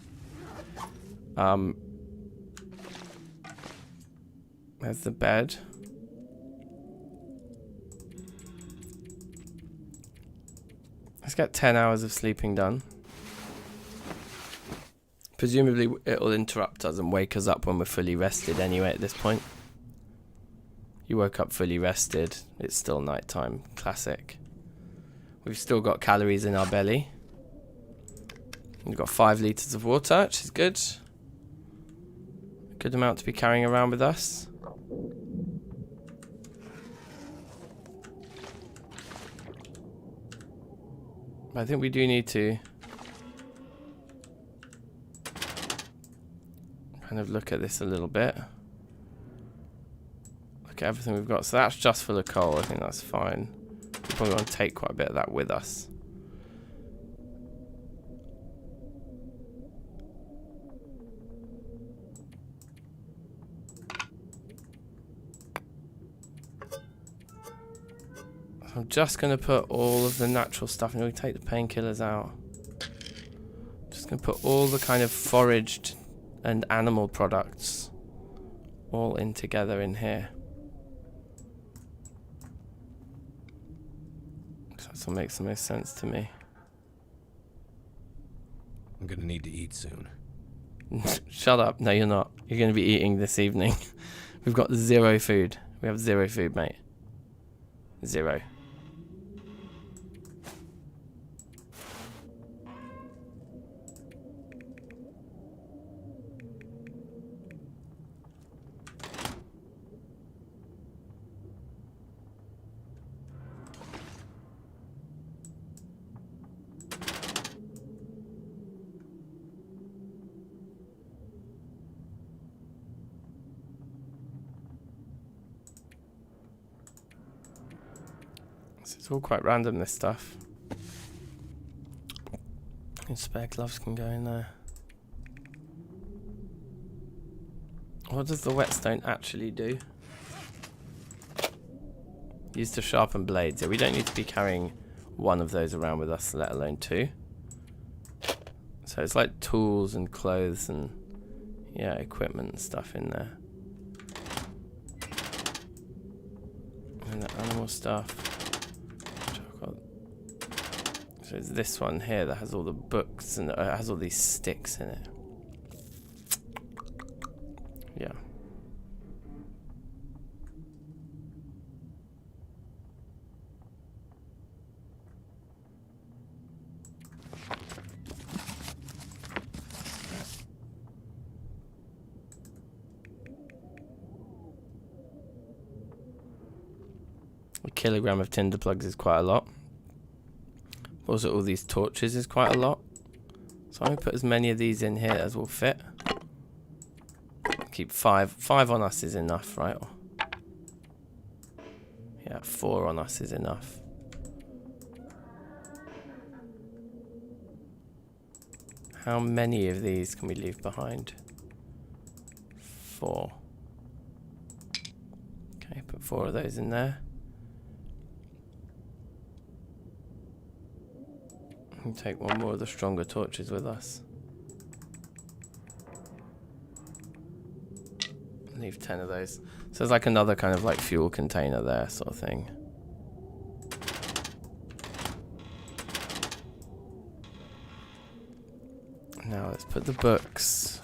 There's the bed. Let's get 10 hours of sleeping done. Presumably it'll interrupt us and wake us up when we're fully rested anyway at this point. You woke up fully rested. It's still nighttime. Classic. We've still got calories in our belly. We've got 5 litres of water, which is good. Good amount to be carrying around with us. I think we do need to kind of look at this a little bit. Look at everything we've got. So that's just full of coal. I think that's fine. We probably want to take quite a bit of that with us. I'm just going to put all of the natural stuff, and we take the painkillers out. Just going to put all the kind of foraged and animal products all in together in here. That's what makes the most sense to me. I'm gonna need to eat soon. Shut up. No, you're not. You're going to be eating this evening. We've got 0 food. We have 0 food, mate. 0. It's all quite random, this stuff. And spare gloves can go in there. What does the whetstone actually do? Used to sharpen blades. Yeah, we don't need to be carrying 1 of those around with us, let alone 2. So it's like tools and clothes and, yeah, equipment and stuff in there. And the animal stuff. So it's this one here that has all the books and it has all these sticks in it. Yeah. A kilogram of tinder plugs is quite a lot. Also, all these torches is quite a lot. So I'm going to put as many of these in here as will fit. Keep 5. 5 on us is enough, right? Yeah, 4 on us is enough. How many of these can we leave behind? 4. Okay, put 4 of those in there. And take 1 more of the stronger torches with us. Leave 10 of those. So there's like another kind of like fuel container there, sort of thing. Now let's put the books.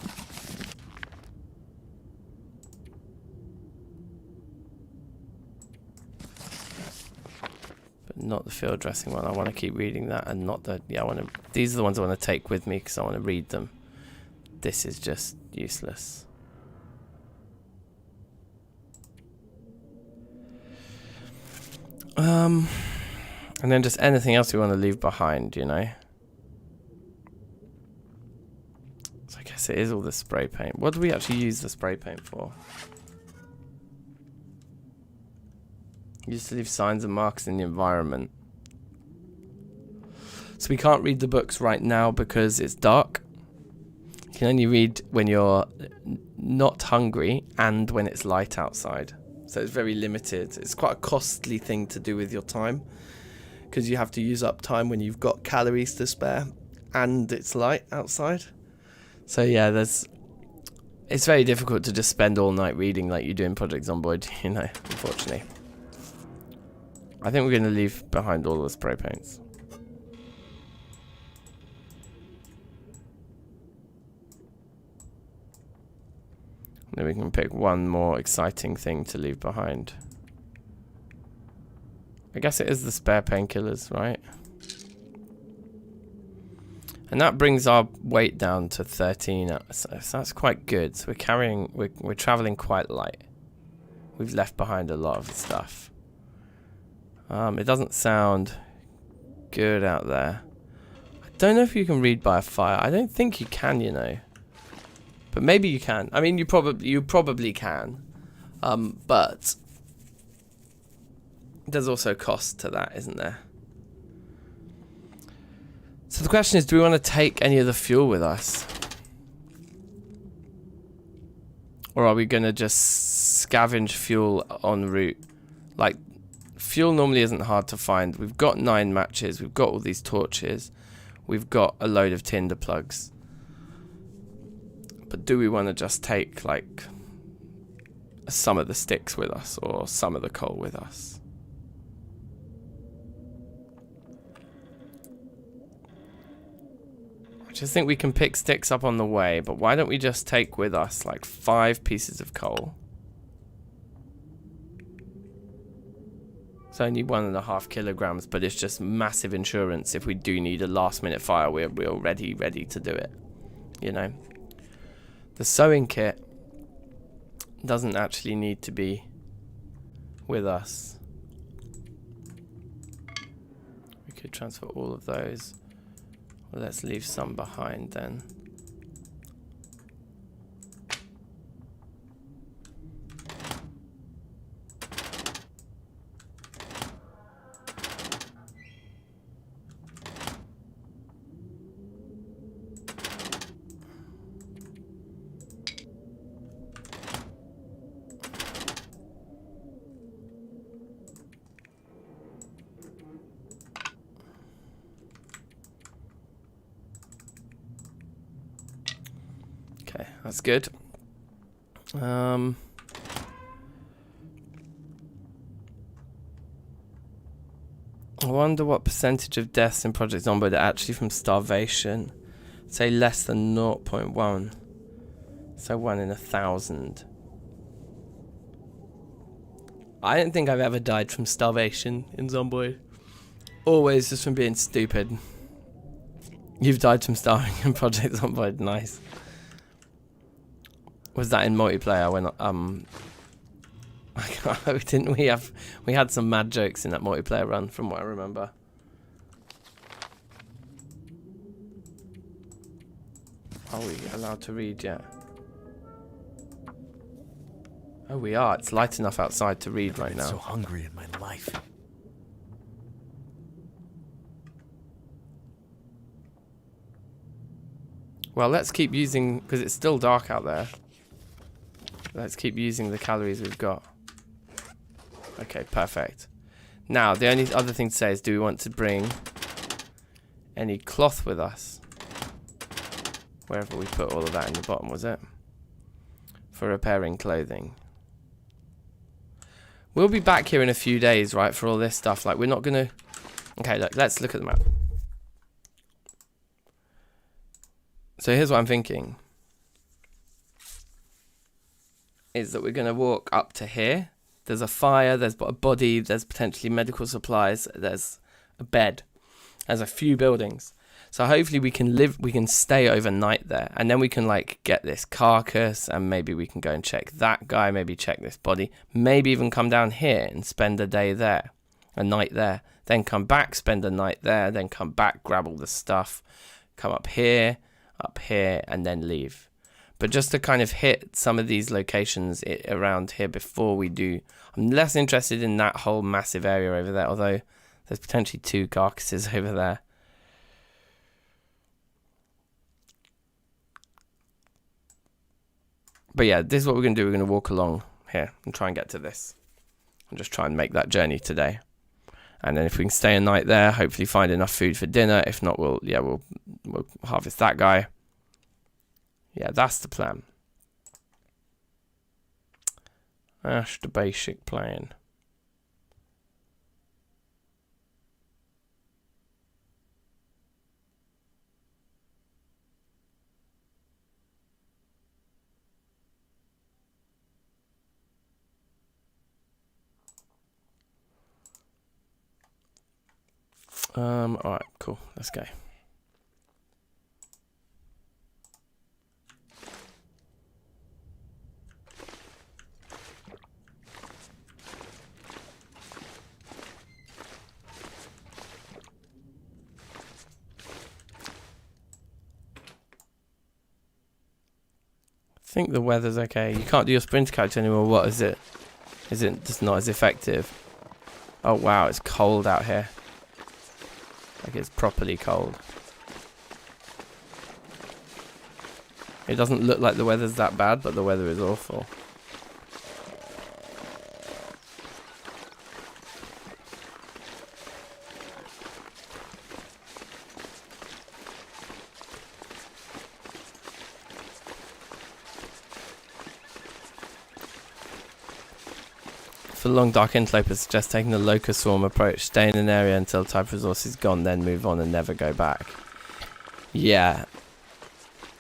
Not the field dressing one. I want to keep reading that, and not the. Yeah, I want to. These are the ones I want to take with me because I want to read them. This is just useless. And then just anything else we want to leave behind, you know. So I guess it is all the spray paint. What do we actually use the spray paint for? Used to leave signs and marks in the environment. So we can't read the books right now because it's dark. You can only read when you're not hungry and when it's light outside. So it's very limited. It's quite a costly thing to do with your time because you have to use up time when you've got calories to spare and it's light outside. So yeah, it's very difficult to just spend all night reading like you do in Project Zomboid, you know, unfortunately. I think we're going to leave behind all the spray paints. Then we can pick 1 more exciting thing to leave behind. I guess it is the spare painkillers, right? And that brings our weight down to 13. So that's quite good. So we're traveling quite light. We've left behind a lot of stuff. It doesn't sound good out there. don't know if you can read by a fire. I don't think you can, you know. But maybe you can. I mean, you probably can. But there's also cost to that, isn't there? So the question is, do we want to take any of the fuel with us? Or are we going to just scavenge fuel en route? Like, fuel normally isn't hard to find. We've got 9 matches. We've got all these torches. We've got a load of tinder plugs. But do we want to just take, like, some of the sticks with us or some of the coal with us? I just think we can pick sticks up on the way, but why don't we just take with us, like, 5 pieces of coal? It's only 1.5 kilograms, but it's just massive insurance. If we do need a last-minute fire, we're ready to do it. You know? The sewing kit doesn't actually need to be with us. We could transfer all of those. Well, let's leave some behind then. Okay, that's good. I wonder what percentage of deaths in Project Zomboid are actually from starvation. Say less than 0.1. So 1 in 1,000. I don't think I've ever died from starvation in Zomboid. Always just from being stupid. You've died from starving in Project Zomboid, nice. Was that in multiplayer when didn't we had some mad jokes in that multiplayer run from what I remember. Are we allowed to read yet? Oh, we are. It's light enough outside to read right now. I'm so hungry in my life. Well, let's keep using, because it's still dark out there. Let's keep using the calories we've got. Okay, perfect. Now, the only other thing to say is, do we want to bring any cloth with us? Wherever we put all of that in the bottom, was it? For repairing clothing. We'll be back here in a few days, right, for all this stuff. Like, we're not going to... Okay, look, let's look at the map. So here's what I'm thinking. Is that we're going to walk up to here. There's a fire, there's a body, there's potentially medical supplies, there's a bed. There's a few buildings. So hopefully we can stay overnight there. And then we can, like, get this carcass, and maybe we can go and check that guy, maybe check this body. Maybe even come down here and spend a day there, a night there. Then come back, spend a night there, then come back, grab all the stuff, come up here, and then leave. But just to kind of hit some of these locations around here before we do. I'm less interested in that whole massive area over there, although there's potentially 2 carcasses over there. But yeah, this is what we're going to do. We're going to walk along here and try and get to this. And just try and make that journey today. And then if we can stay a night there, hopefully find enough food for dinner. If not, we'll harvest that guy. Yeah, that's the plan. That's the basic plan. Alright, cool. Let's go. think the weather's okay. You can't do your sprint couch anymore. What is it? Is it just not as effective? Oh wow, it's cold out here. Like it's properly cold. It doesn't look like the weather's that bad, but the weather is awful. For long dark interlopers suggest taking the locust swarm approach, stay in an area until type resource is gone, then move on and never go back. Yeah.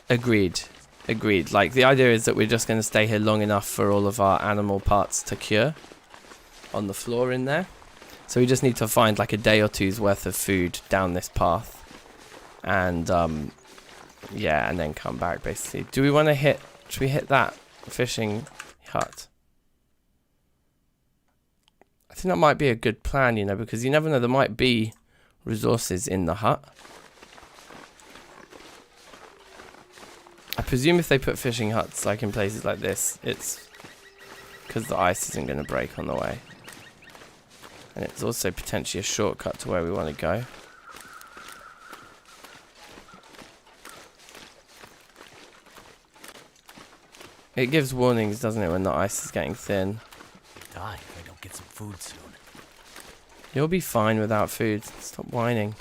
Agreed. Agreed. Like, the idea is that we're just going to stay here long enough for all of our animal parts to cure on the floor in there. So we just need to find like a day or two's worth of food down this path. And, yeah, and then come back, basically. Do we want to hit... Should we hit that fishing hut? I think that might be a good plan, you know, because you never know, there might be resources in the hut. I presume if they put fishing huts like in places like this, it's because the ice isn't going to break on the way. And it's also potentially a shortcut to where we want to go. It gives warnings, doesn't it, when the ice is getting thin. Die if I don't get some food soon. You'll be fine without food. Stop whining.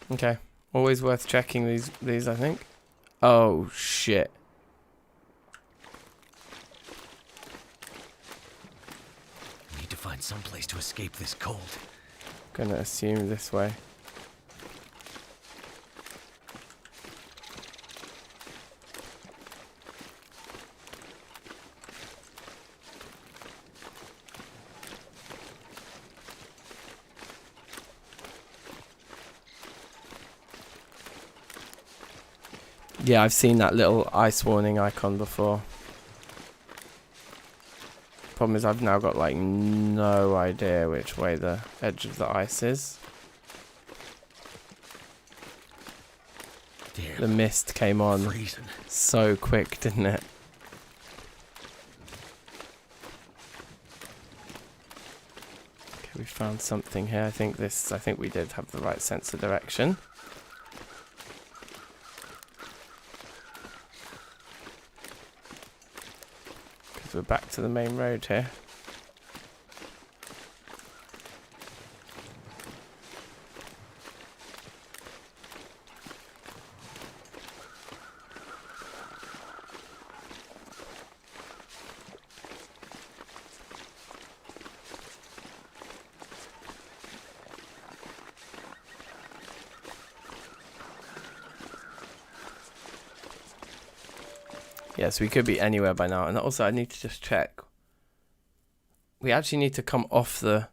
Okay, always worth checking these I think. Oh shit. Need to find some place to escape this cold. Gonna assume this way. Yeah, I've seen that little ice warning icon before. Problem is I've now got like no idea which way the edge of the ice is. Damn, the mist came on freezing. So quick, didn't it? Okay, we found something here. I think we did have the right sense of direction. We're back to the main road here. Yes, we could be anywhere by now. And also I need to just check. We actually need to come off the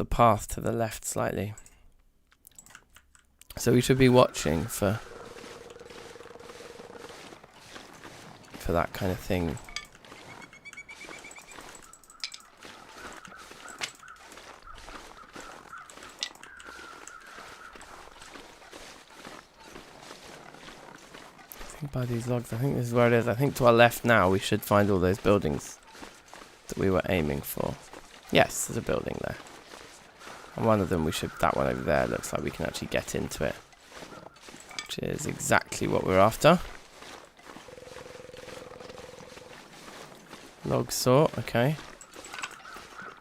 path to the left slightly. So we should be watching for that kind of thing. I think by these logs, I think this is where it is. I think to our left now we should find all those buildings that we were aiming for. Yes, there's a building there. And one of them that one over there looks like we can actually get into it. Which is exactly what we're after. Log sort, okay.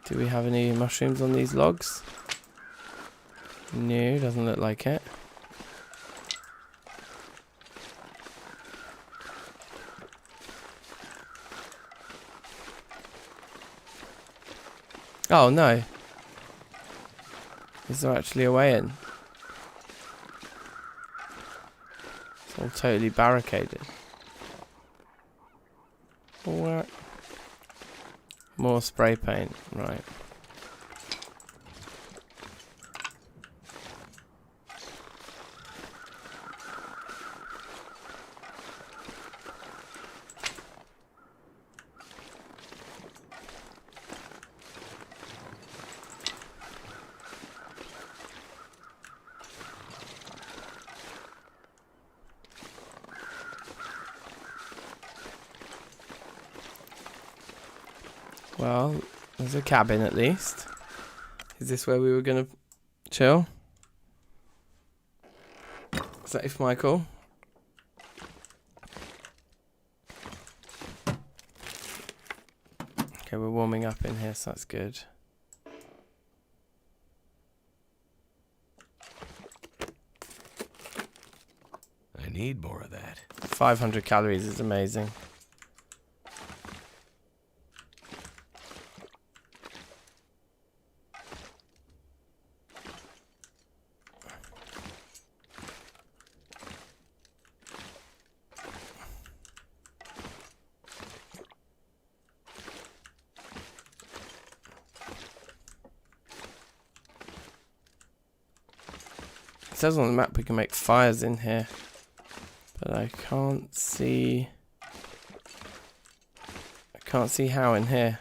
Do we have any mushrooms on these logs? No, doesn't look like it. Oh no. Is there actually a way in? It's all totally barricaded. What? More spray paint, right. Well, there's a cabin at least. Is this where we were gonna chill? Safe, Michael. Okay, we're warming up in here, so that's good. I need more of that. 500 calories is amazing. It says on the map we can make fires in here, but I can't see how in here.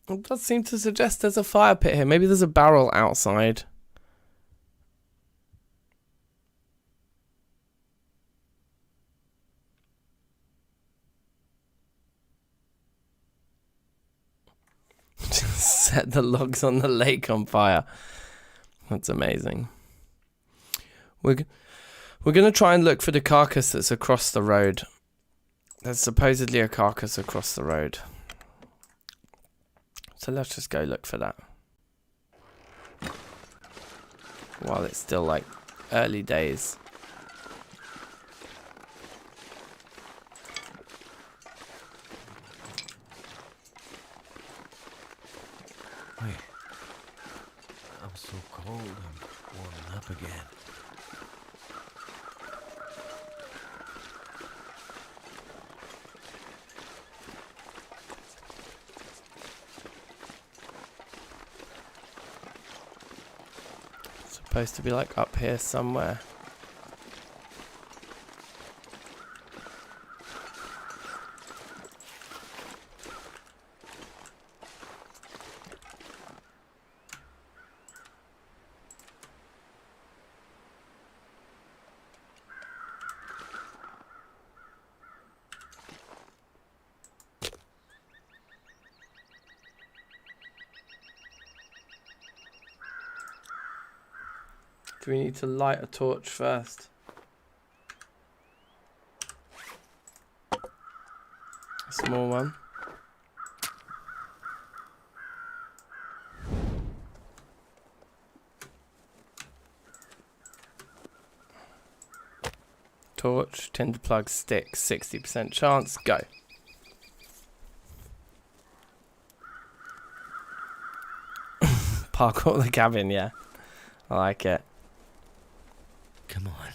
It does seem to suggest there's a fire pit here. Maybe there's a barrel outside. Just set the logs on the lake on fire. That's amazing. We're going to try and look for the carcass that's across the road. There's supposedly a carcass across the road. So let's just go look for that. While it's still like early days. Wait. I'm so cold, I'm warming up again. Supposed to be like up here somewhere. Do we need to light a torch first? A small one. Torch, tinder plug, stick, 60% chance, go. Parkour the cabin, yeah. I like it. Come on.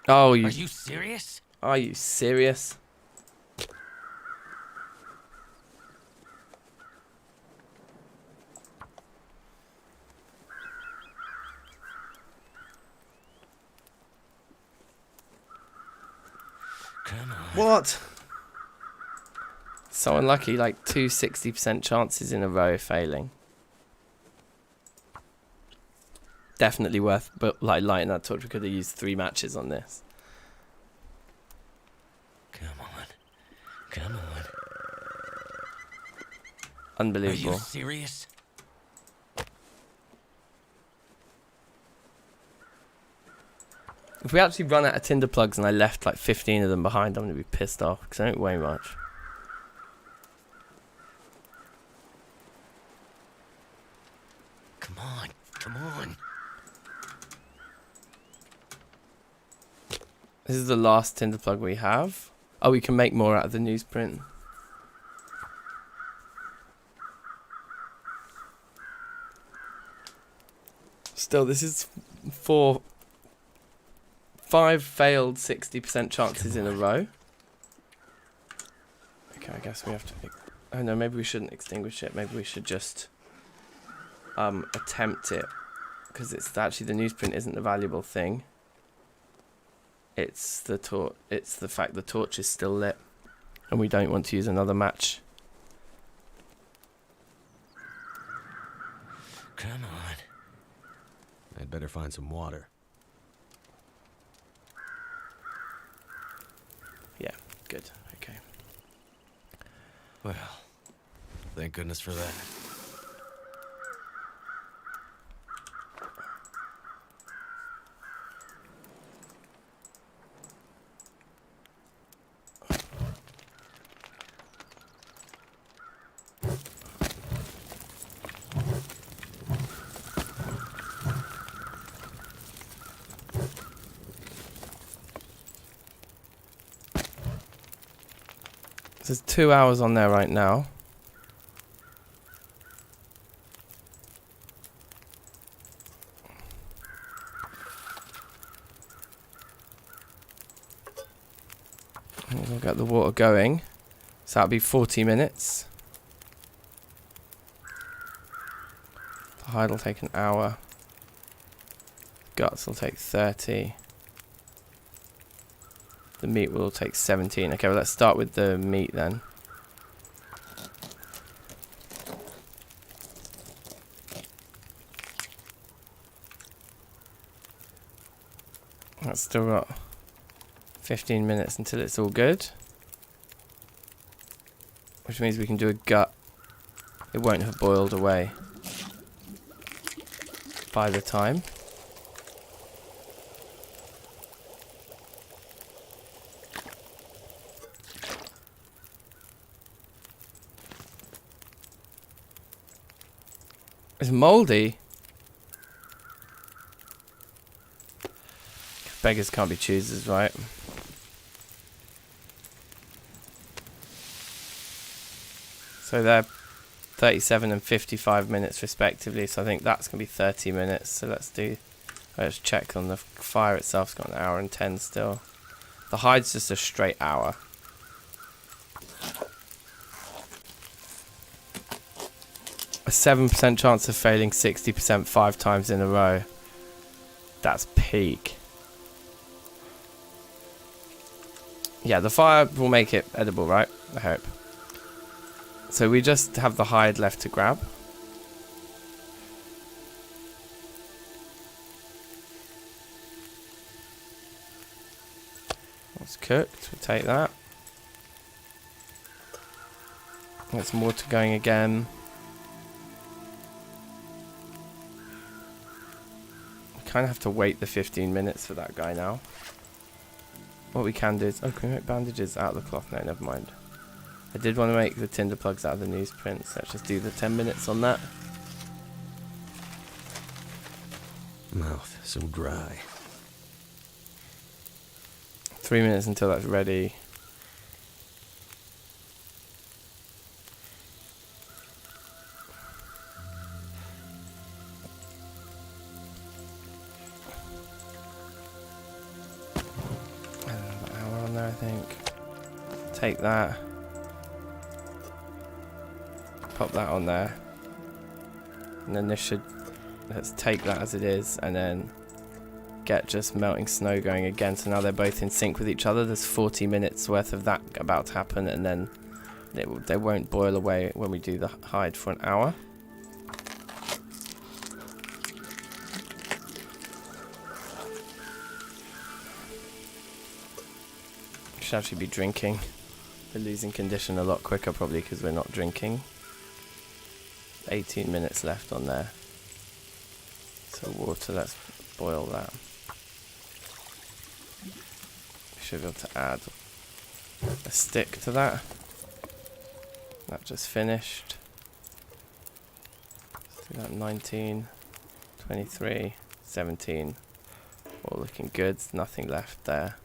Oh, Are you serious? Are you serious? Come on. What? So unlucky, like 2 60% chances in a row failing. Definitely worth, but like lighting that torch. We could have used 3 matches on this. Come on. Come on. Unbelievable. Are you serious? If we actually run out of tinder plugs and I left like 15 of them behind, I'm going to be pissed off because I don't weigh much. Come on, come on. This is the last tinder plug we have. Oh, we can make more out of the newsprint. Still, this is 5 failed 60% chances in a row. Okay, I guess we have to... Oh no, maybe we shouldn't extinguish it. Maybe we should just attempt it. Because it's actually, the newsprint isn't the valuable thing. It's the it's the fact the torch is still lit. And we don't want to use another match. Come on. I'd better find some water. Yeah, good. Okay. Well, thank goodness for that. There's 2 hours on there right now. We'll get the water going. So that'll be 40 minutes. The hide will take an hour. Guts will take 30. The meat will take 17. Okay, well let's start with the meat then. That's still got 15 minutes until it's all good. Which means we can do a gut. It won't have boiled away by the time. It's mouldy. Beggars can't be choosers, right? So they're 37 and 55 minutes respectively, so I think that's going to be 30 minutes. So let's check on the fire itself. It's got an hour and 10 still. The hide's just a straight hour. A 7% chance of failing 60% 5 times in a row. That's peak. Yeah, the fire will make it edible, right? I hope. So we just have the hide left to grab. It's cooked. We'll take that. Get some water going again. Kind of have to wait the 15 minutes for that guy now. What we can do is... Oh, can we make bandages out of the cloth? No, never mind. I did want to make the tinder plugs out of the newsprint, so let's just do the 10 minutes on that. Mouth so dry. 3 minutes until that's ready. I think. Take that. Pop that on there. And then this should... Let's take that as it is and then get just melting snow going again. So now they're both in sync with each other. There's 40 minutes worth of that about to happen, and then they won't boil away when we do the hide for an hour. Should actually be drinking. We're losing condition a lot quicker probably because we're not drinking. 18 minutes left on there. So water, let's boil that. should be able to add a stick to that. That just finished. Let's do that 19, 23, 17. All looking good. Nothing left there.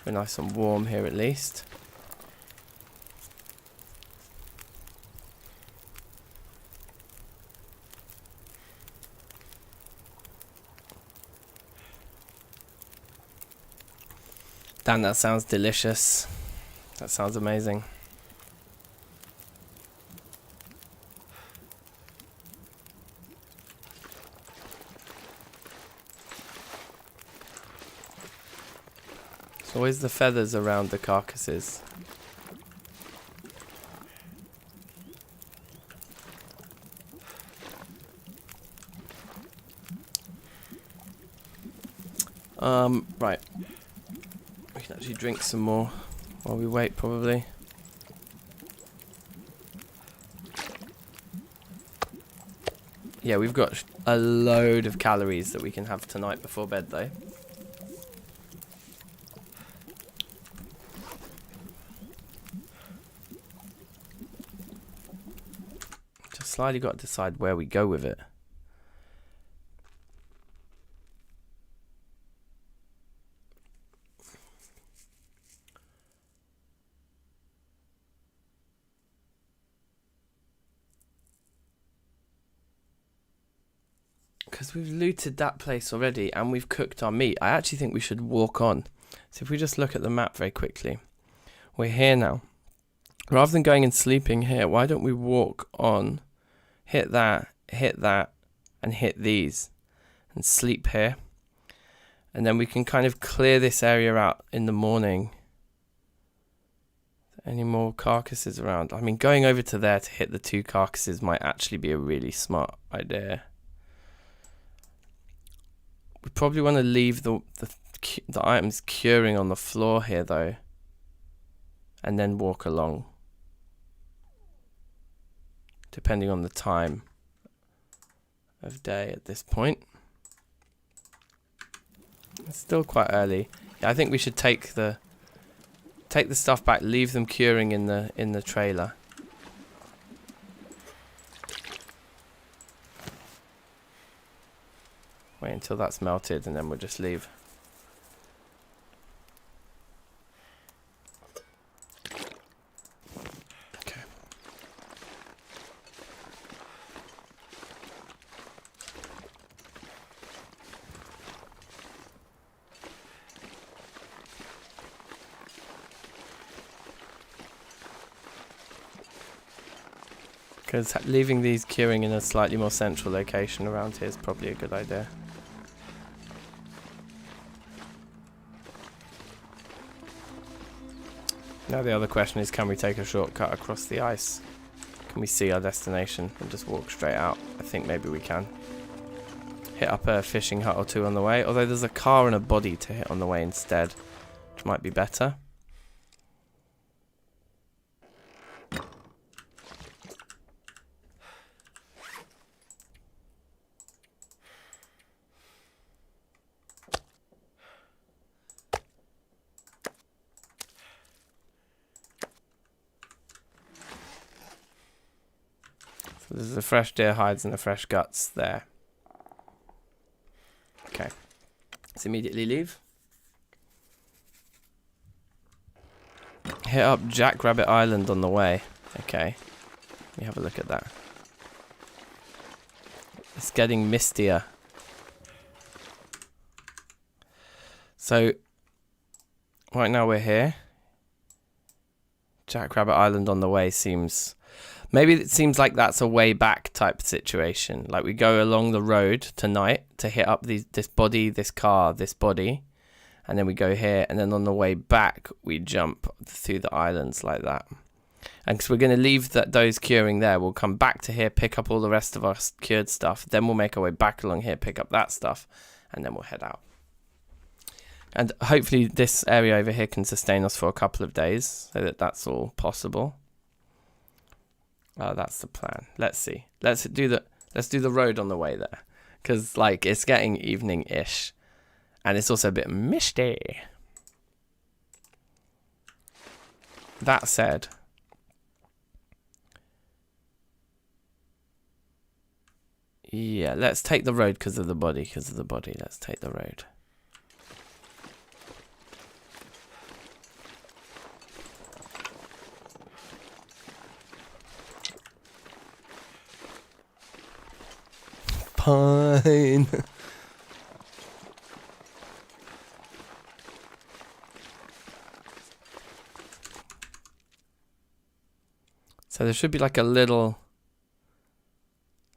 We're nice and warm here at least. Damn, that sounds delicious. That sounds amazing. It's always the feathers around the carcasses. Right. We can actually drink some more while we wait, probably. Yeah, we've got a load of calories that we can have tonight before bed, though. Just slightly got to decide where we go with it. Because we've looted that place already and we've cooked our meat. I actually think we should walk on. So if we just look at the map very quickly. We're here now. Rather than going and sleeping here, why don't we walk on, hit that, and hit these. And sleep here. And then we can kind of clear this area out in the morning. Any more carcasses around? I mean, going over to there to hit the 2 carcasses might actually be a really smart idea. We probably want to leave the items curing on the floor here, though. And then walk along. Depending on the time of day at this point. It's still quite early. Yeah, I think we should take the stuff back, leave them curing in the trailer. Wait until that's melted and then we'll just leave. Okay. Because leaving these curing in a slightly more central location around here is probably a good idea. Now the other question is, can we take a shortcut across the ice? Can we see our destination and just walk straight out? I think maybe we can. Hit up a fishing hut or 2 on the way, although there's a car and a body to hit on the way instead, which might be better. So there's the fresh deer hides and the fresh guts there. Okay. Let's immediately leave. Hit up Jackrabbit Island on the way. Okay. Let me have a look at that. It's getting mistier. So, right now we're here. Jackrabbit Island on the way seems... Maybe it seems like that's a way back type situation. Like we go along the road tonight to hit up this body, this car, this body. And then we go here. And then on the way back, we jump through the islands like that. And because we're going to leave those curing there, we'll come back to here, pick up all the rest of our cured stuff. Then we'll make our way back along here, pick up that stuff. And then we'll head out. And hopefully this area over here can sustain us for a couple of days. So that's all possible. That's the plan. Let's see. Let's do the road on the way there, because like it's getting evening-ish, and it's also a bit misty. that said, yeah, let's take the road because of the body. Let's take the road. Pine. So there should be like a little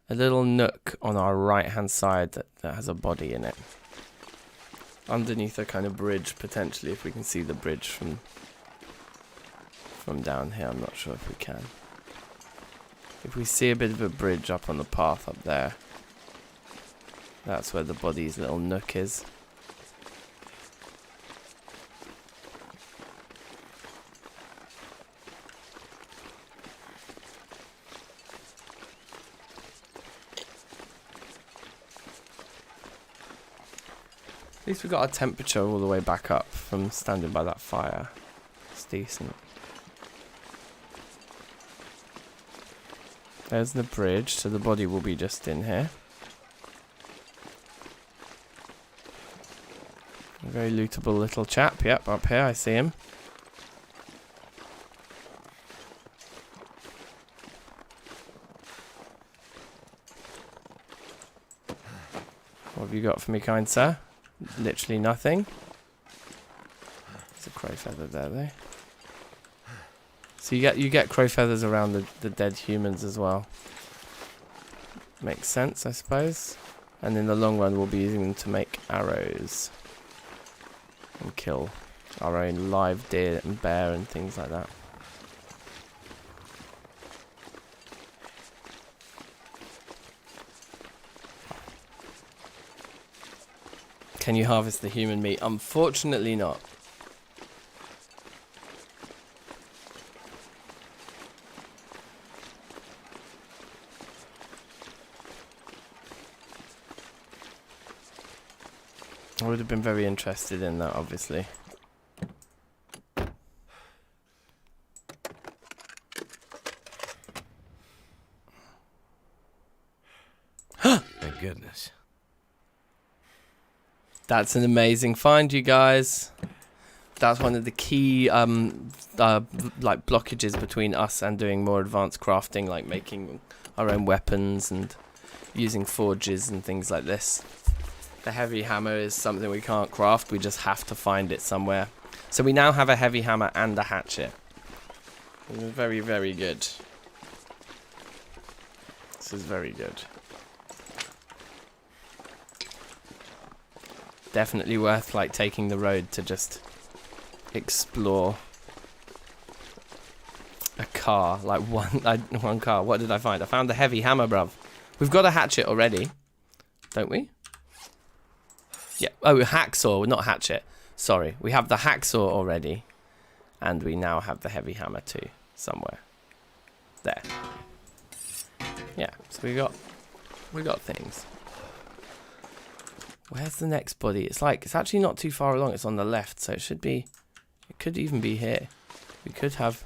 nook on our right hand side that has a body in it. Underneath a kind of bridge, potentially, if we can see the bridge from down here. I'm not sure if we can. If we see a bit of a bridge up on the path up there, that's where the body's little nook is. At least we got our temperature all the way back up from standing by that fire. It's decent. There's the bridge, so the body will be just in here. A very lootable little chap. Yep, up here, I see him. What have you got for me, kind sir? Literally nothing. There's a crow feather there, though. So you get crow feathers around the dead humans as well. Makes sense, I suppose. And in the long run, we'll be using them to make arrows and kill our own live deer and bear and things like that. Can you harvest the human meat? Unfortunately not. I would have been very interested in that, obviously. Thank goodness. That's an amazing find, you guys. That's one of the key like blockages between us and doing more advanced crafting, like making our own weapons and using forges and things like this. The heavy hammer is something we can't craft, we just have to find it somewhere. So we now have a heavy hammer and a hatchet. Very, very good. This is very good. Definitely worth like taking the road to just explore a car, like one car. What did I find? I found the heavy hammer, bruv. We've got a hatchet already, don't we? Yeah. Oh, hacksaw, not hatchet. Sorry, we have the hacksaw already, and we now have the heavy hammer too, somewhere there. Yeah. So we got things. Where's the next body? It's actually not too far along. It's on the left, so it could even be here. We could have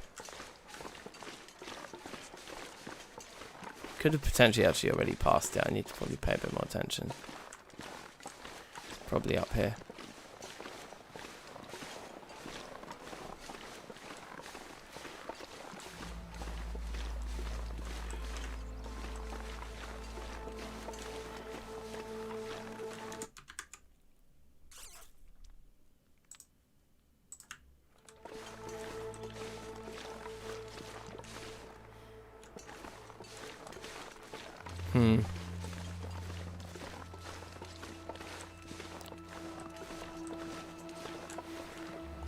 potentially actually already passed it. I need to probably pay a bit more attention. It's probably up here.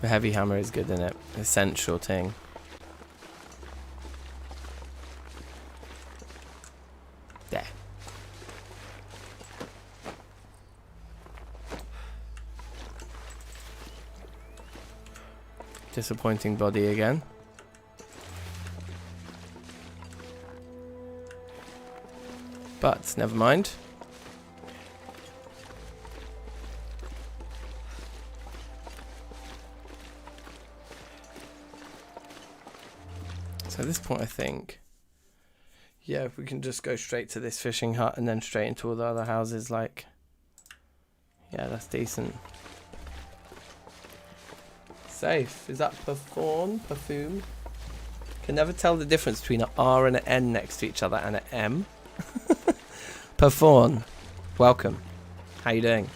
The heavy hammer is good, isn't it? Essential thing. There. Disappointing body again. But never mind. At this point, I think, yeah, if we can just go straight to this fishing hut and then straight into all the other houses, like, yeah, that's decent. Safe. Is that perfume? Can never tell the difference between an R and an N next to each other and an M. Perform. Welcome. How you doing?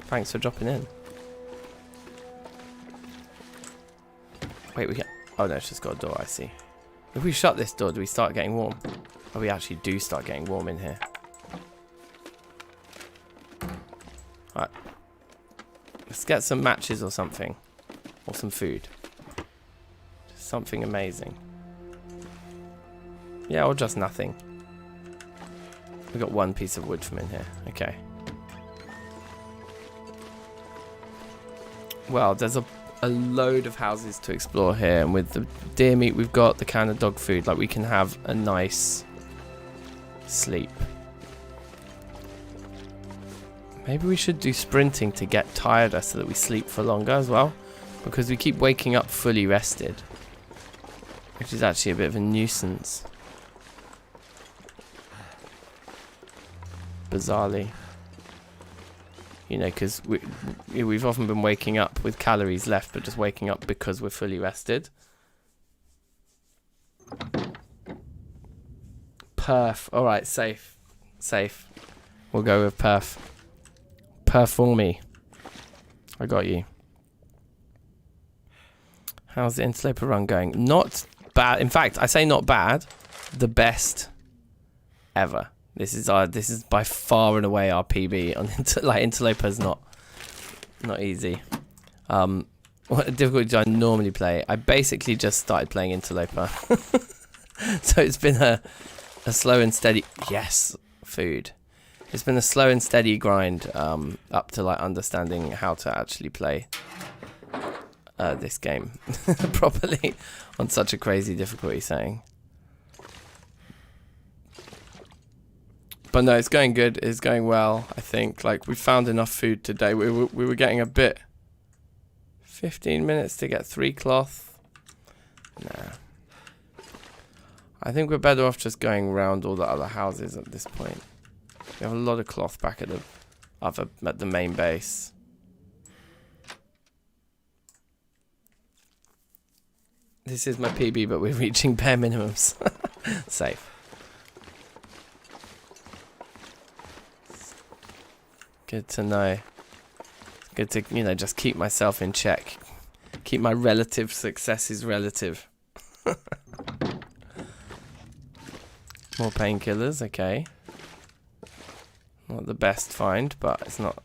Thanks for dropping in. Wait, we get... Oh no, it's just got a door, I see. If we shut this door, do we start getting warm? Oh, we actually do start getting warm in here. Alright. Let's get some matches or something. Or some food. Just something amazing. Yeah, or just nothing. We got one piece of wood from in here. Okay. Well, there's a load of houses to explore here, and with the deer meat we've got, the can of dog food, like we can have a nice sleep. Maybe we should do sprinting to get tireder so that we sleep for longer as well, because we keep waking up fully rested, which is actually a bit of a nuisance. Bizarrely. You know, because we've often been waking up with calories left, but just waking up because we're fully rested. Perf. Alright, safe. Safe. We'll go with perf. Perf for me. I got you. How's the Interloper run going? Not bad. In fact, I say not bad. The best ever. This is by far and away our PB on Interloper's not easy. What difficulty do I normally play? I basically just started playing Interloper. So it's been a slow and steady food. It's been a slow and steady grind up to like understanding how to actually play this game properly on such a crazy difficulty setting. But no, it's going good. It's going well, I think. Like, we found enough food today. We were getting a bit... 15 minutes to get 3 cloth. Nah. I think we're better off just going around all the other houses at this point. We have a lot of cloth back at the main base. This is my PB, but we're reaching bare minimums. Safe. Good to know. Good to, you know, just keep myself in check. Keep my relative successes relative. More painkillers, okay. Not the best find, but it's not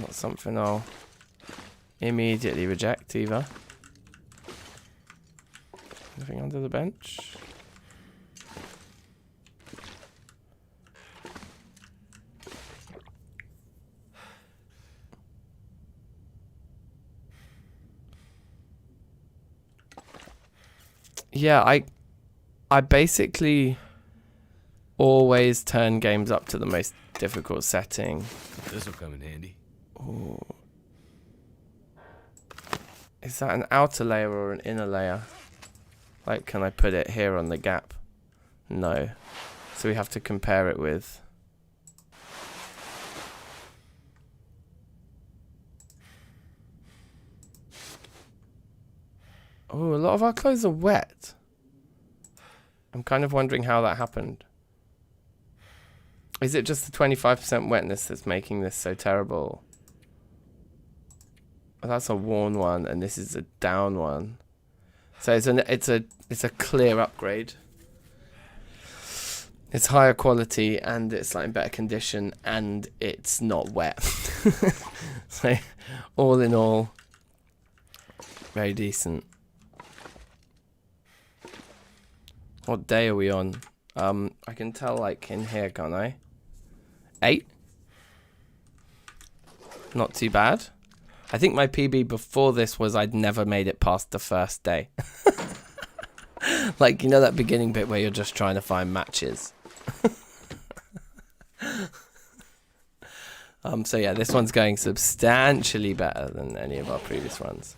something I'll immediately reject either. Anything under the bench? Yeah, I basically always turn games up to the most difficult setting. This'll come in handy. Ooh. Is that an outer layer or an inner layer? Like, can I put it here on the gap? No. So we have to compare it with... Oh, a lot of our clothes are wet. I'm kind of wondering how that happened. Is it just the 25% wetness that's making this so terrible? Oh, that's a worn one, and this is a down one. So it's a clear upgrade. It's higher quality, and it's like in better condition, and it's not wet. So all in all, very decent. What day are we on? I can tell like in here, can't I? 8? Not too bad. I think my PB before this was I'd never made it past the first day. Like, you know that beginning bit where you're just trying to find matches? So yeah, this one's going substantially better than any of our previous runs.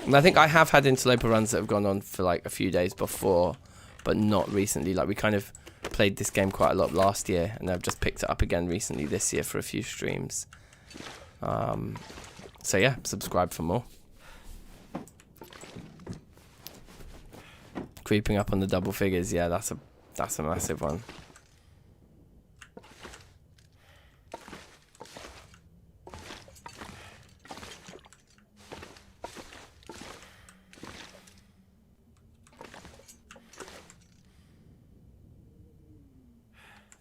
And I think I have had interloper runs that have gone on for like a few days before, but not recently. Like we kind of played this game quite a lot last year, and I've just picked it up again recently this year for a few streams. So yeah, subscribe for more. Creeping up on the double figures, yeah, that's a massive one.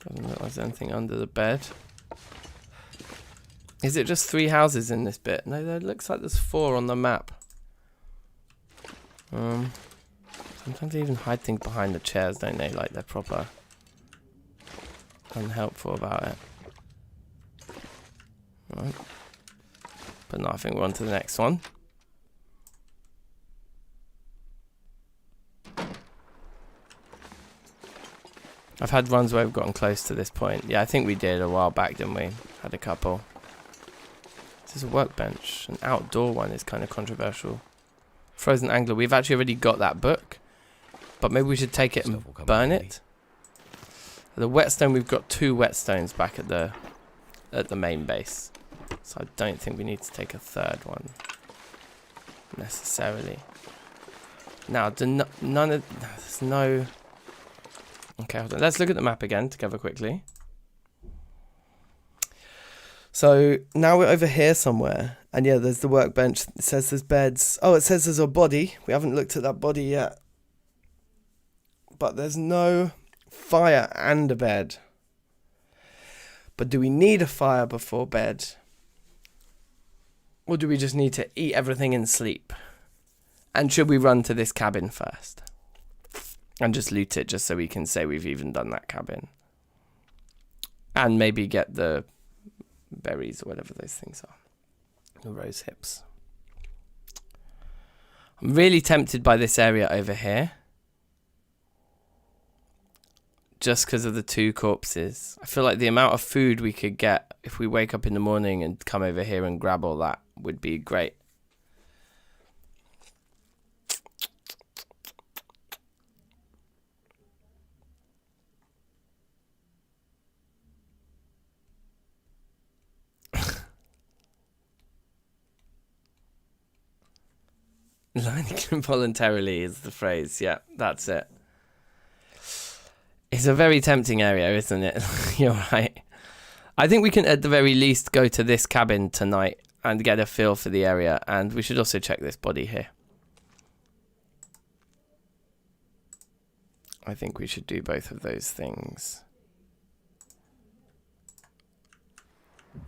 Doesn't look like there's anything under the bed. Is it just 3 houses in this bit? No, there looks like there's 4 on the map. Sometimes they even hide things behind the chairs, don't they? Like they're proper unhelpful about it. Right. But no, I think we're on to the next one. I've had runs where we've gotten close to this point. Yeah, I think we did a while back, didn't we? Had a couple. This is a workbench. An outdoor one is kind of controversial. Frozen Angler. We've actually already got that book. But maybe we should take it and burn it. The whetstone, we've got 2 whetstones back at the main base. So I don't think we need to take a 3rd one. Necessarily. Now, there's no... Okay, hold on. Let's look at the map again together quickly. So now we're over here somewhere. And yeah, there's the workbench. It says there's beds. Oh, it says there's a body. We haven't looked at that body yet. But there's no fire and a bed. But do we need a fire before bed? Or do we just need to eat everything and sleep? And should we run to this cabin first? And just loot it just so we can say we've even done that cabin. And maybe get the berries or whatever those things are. The rose hips. I'm really tempted by this area over here. Just because of the 2 corpses. I feel like the amount of food we could get if we wake up in the morning and come over here and grab all that would be great. Lining involuntarily is the phrase. Yeah, that's it. It's a very tempting area, isn't it? You're right. I think we can at the very least go to this cabin tonight and get a feel for the area. And we should also check this body here. I think we should do both of those things.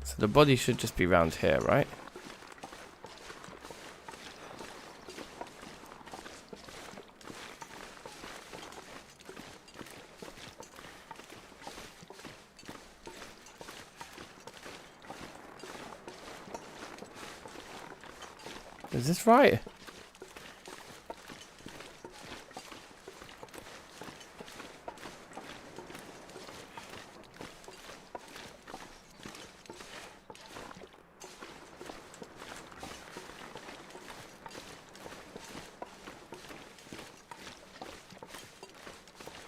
So the body should just be round here, right? Is this right?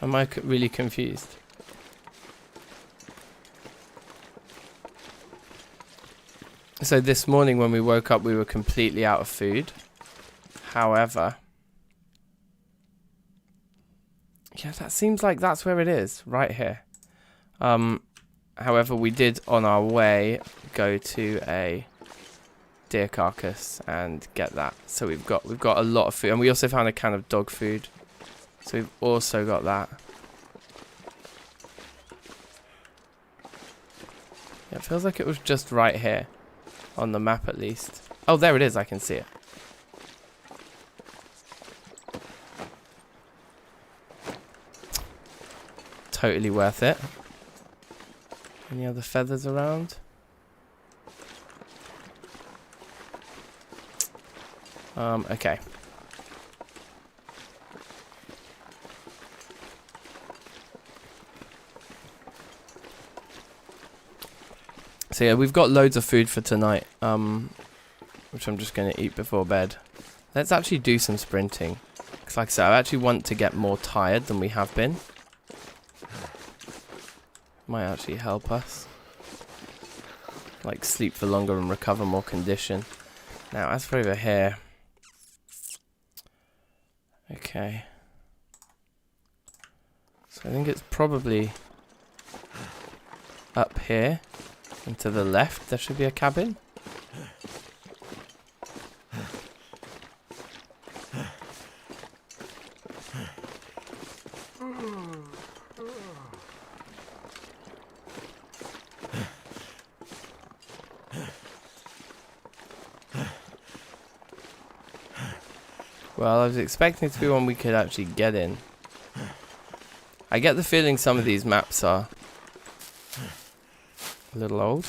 Am I really confused? So this morning when we woke up, we were completely out of food. However, yeah, that seems like that's where it is, right here. However, we did on our way go to a deer carcass and get that. So we've got a lot of food, and we also found a can of dog food. So we've also got that. Yeah, it feels like it was just right here. On the map at least. Oh, there it is. I can see it. Totally worth it. Any other feathers around? Okay. So yeah, we've got loads of food for tonight, which I'm just going to eat before bed. Let's actually do some sprinting. Because like I said, I actually want to get more tired than we have been. Might actually help us. Like sleep for longer and recover more condition. Now, as for over here. Okay. So I think it's probably up here. And to the left, there should be a cabin. Well, I was expecting it to be one we could actually get in. I get the feeling some of these maps are a little old.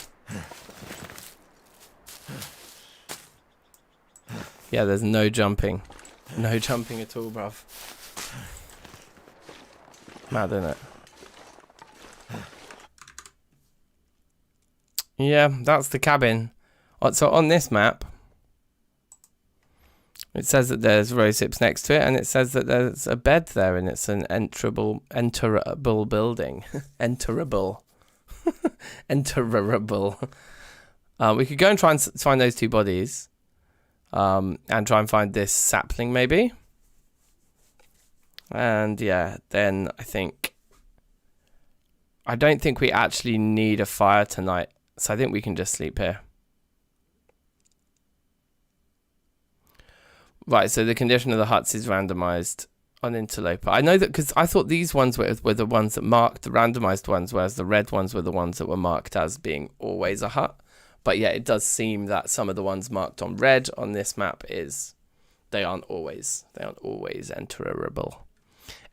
Yeah, there's no jumping. No jumping at all, bruv. Mad, isn't it? Yeah, that's the cabin. So on this map, it says that there's rose hips next to it, and it says that there's a bed there, and it's an enterable building. Enterable. Enterable. We could go and try and find those two bodies. And try and find this sapling, maybe. And yeah, then I don't think we actually need a fire tonight. So I think we can just sleep here. Right, so the condition of the huts is randomized on Interloper. I know that because I thought these ones were the ones that marked the randomized ones, whereas the red ones were the ones that were marked as being always a hut. But yeah, it does seem that some of the ones marked on red on this map they aren't always enterable.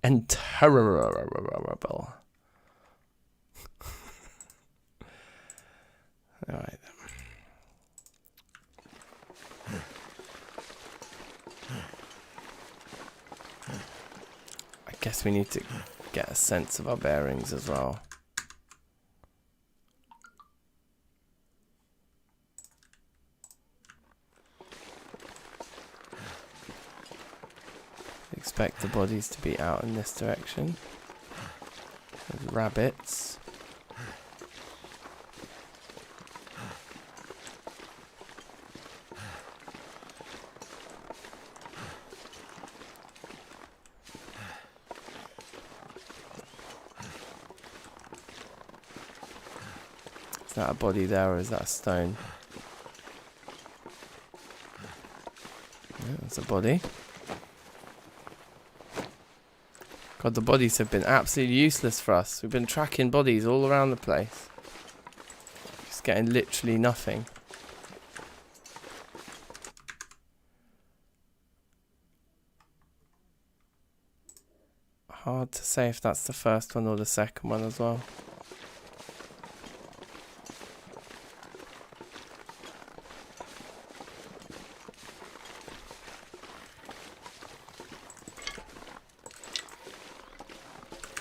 Enterable. All right. I guess we need to get a sense of our bearings as well. Expect the bodies to be out in this direction. There's rabbits. Is that a body there, or is that a stone? Yeah, that's a body. God, the bodies have been absolutely useless for us. We've been tracking bodies all around the place. Just getting literally nothing. Hard to say if that's the first one or the second one as well.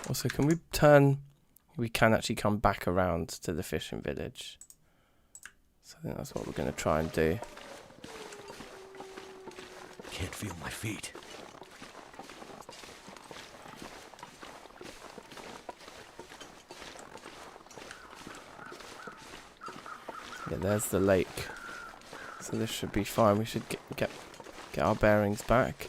Also, can we turn... We can actually come back around to the fishing village. So I think that's what we're going to try and do. Can't feel my feet. Yeah, there's the lake. So this should be fine. We should get our bearings back.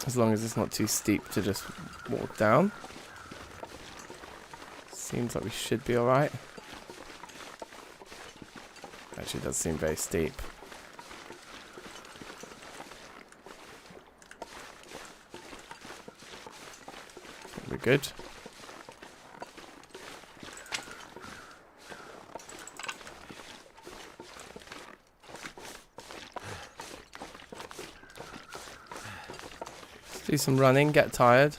As long as it's not too steep to just walk down. Seems like we should be alright. Actually, it does seem very steep. We're good. Do some running, get tired.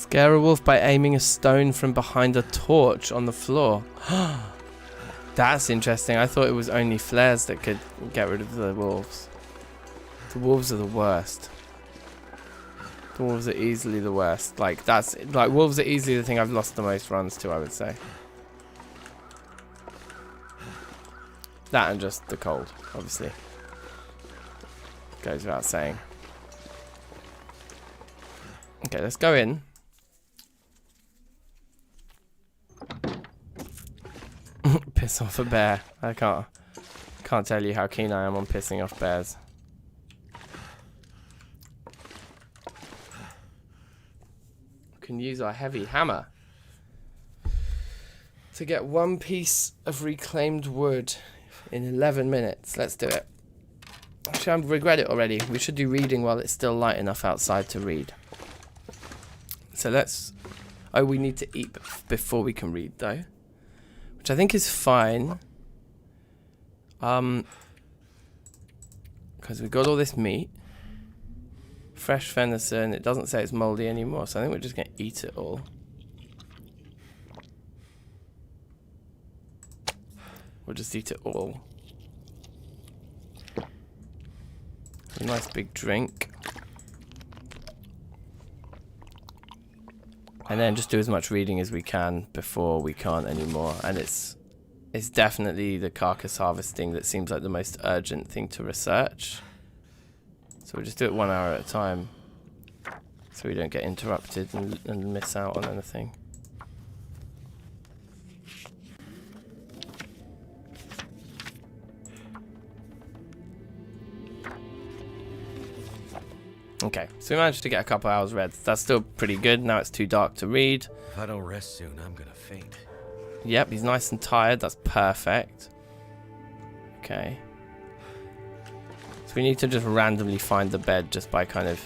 Scare a wolf by aiming a stone from behind a torch on the floor. That's interesting. I thought it was only flares that could get rid of the wolves. The wolves are the worst. The wolves are easily the worst. Like, wolves are easily the thing I've lost the most runs to, I would say. That and just the cold, obviously. Goes without saying. Okay, let's go in. Piss off a bear. I can't tell you how keen I am on pissing off bears. We can use our heavy hammer to get 1 piece of reclaimed wood in 11 minutes. Let's do it. Actually, I regret it already. We should do reading while it's still light enough outside to read. So let's... Oh, we need to eat before we can read, though. Which I think is fine. Because we got all this meat. Fresh venison. It doesn't say it's moldy anymore, so I think we're just going to eat it all. We'll just eat it all. A nice big drink. And then just do as much reading as we can before we can't anymore. And it's definitely the carcass harvesting that seems like the most urgent thing to research. So we'll just do it 1 hour at a time, so we don't get interrupted and miss out on anything. Okay, so we managed to get a couple hours read. That's still pretty good. Now it's too dark to read. If I don't rest soon, I'm gonna faint. Yep, he's nice and tired. That's perfect. Okay. So we need to just randomly find the bed just by kind of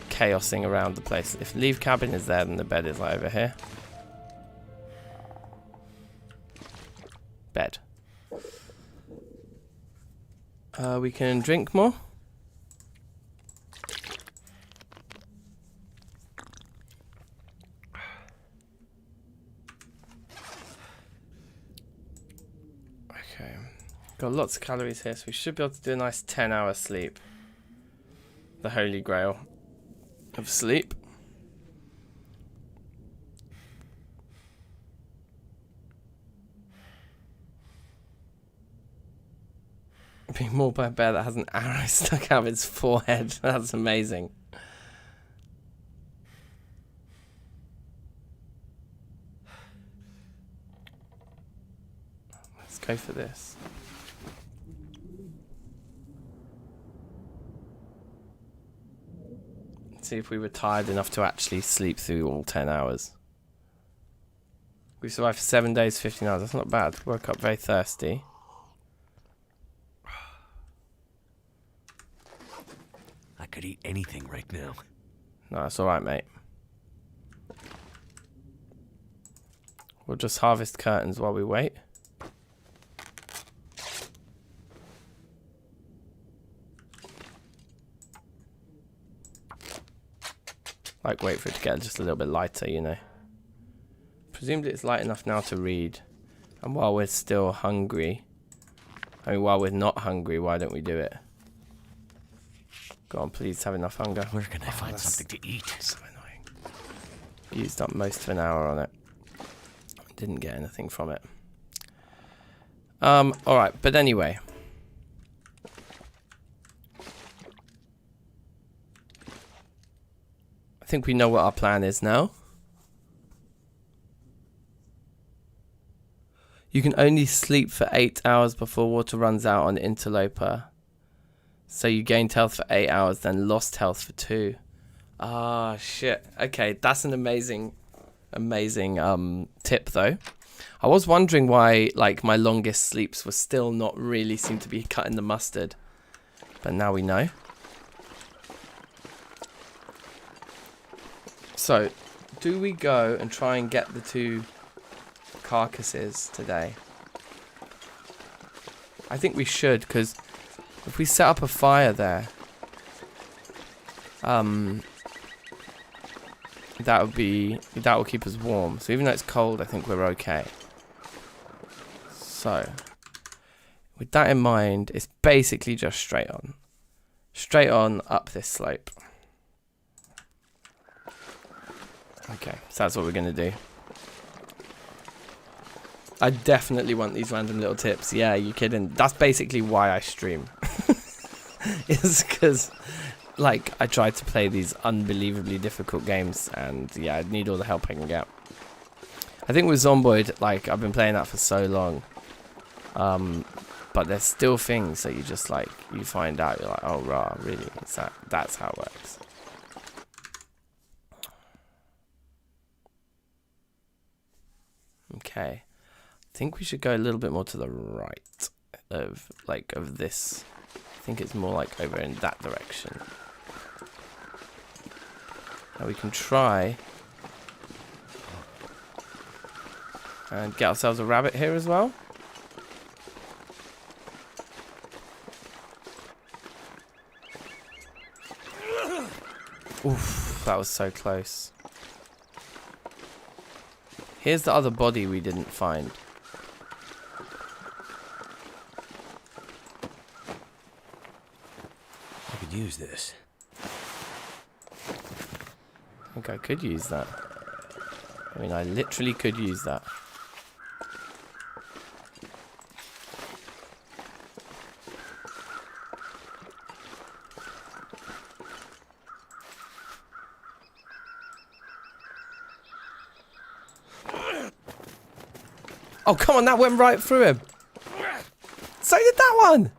chaosing around the place. If leave cabin is there, then the bed is like over here. Bed. We can drink more. Got lots of calories here, so we should be able to do a nice 10-hour sleep. The holy grail of sleep. Being mauled by a bear that has an arrow stuck out of its forehead. That's amazing. Let's go for this. See if we were tired enough to actually sleep through all 10 hours. We survived for 7 days, 15 hours. That's not bad. Woke up very thirsty. I could eat anything right now. No, that's alright, mate. We'll just harvest curtains while we wait. Like, wait for it to get just a little bit lighter, you know. Presumably it's light enough now to read. And while we're still hungry... I mean, while we're not hungry, why don't we do it? Go on, please have enough hunger. Where can I find something to eat? So annoying. Used up most of an hour on it. Didn't get anything from it. Alright, but anyway... I think we know what our plan is now. You can only sleep for 8 hours before water runs out on Interloper. So you gained health for 8 hours, then lost health for 2. Ah, shit. Okay, that's an amazing tip, though. I was wondering why, like, my longest sleeps were still not really seem to be cut in the mustard. But now we know. So, do we go and try and get the 2 carcasses today? I think we should, because if we set up a fire there, that will keep us warm. So even though it's cold, I think we're okay. So with that in mind, it's basically just straight on up this slope. Okay, so that's what we're gonna do. I definitely want these random little tips. Yeah, you kidding? That's basically why I stream. It's because, like, I try to play these unbelievably difficult games, and yeah, I need all the help I can get. I think with Zomboid, like, I've been playing that for so long, but there's still things that you just, like, you find out, you're like, oh, rah, really? That's how it works. Okay. I think we should go a little bit more to the right of this. I think it's more like over in that direction. Now we can try and get ourselves a rabbit here as well. Oof, that was so close. Here's the other body we didn't find. I could use this. I think I could use that. I mean, I literally could use that. Oh, come on, that went right through him. So did that one.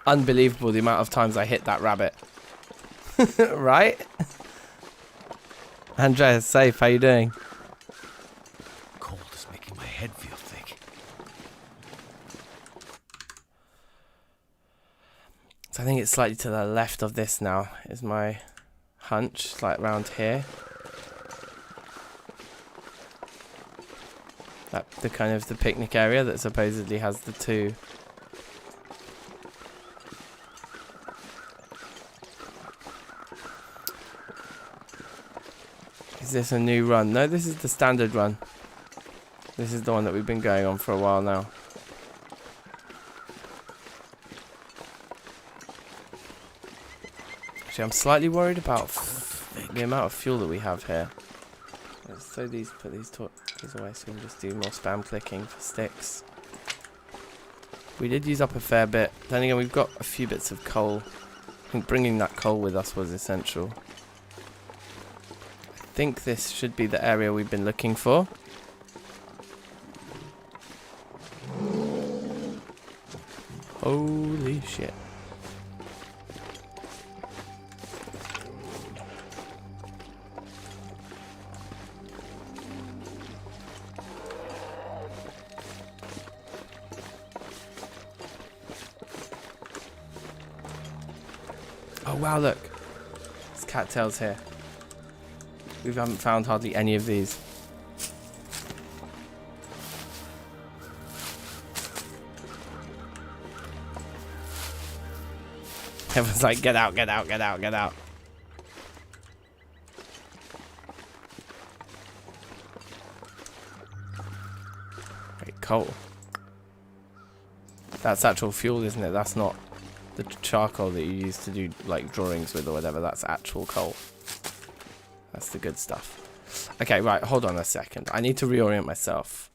Unbelievable the amount of times I hit that rabbit. Right? Andreas, safe, how you doing? Cold is making my head feel thick. So I think it's slightly to the left of this now, is my hunch, like round here. That the kind of the picnic area that supposedly has the two. Is this a new run? No, this is the standard run. This is the one that we've been going on for a while now. Actually, I'm slightly worried about the amount of fuel that we have here. Let's throw these, put these away so we can just do more spam clicking for sticks. We did use up a fair bit. Then again, we've got a few bits of coal. I think bringing that coal with us was essential. I think this should be the area we've been looking for. Holy shit. Oh wow, look. There's cattails here. We haven't found hardly any of these. Everyone's like, get out, get out, get out, get out. Wait, coal. That's actual fuel, isn't it? That's not the charcoal that you use to do like drawings with or whatever. That's actual coal. That's the good stuff. Okay, right, hold on a second. I need to reorient myself.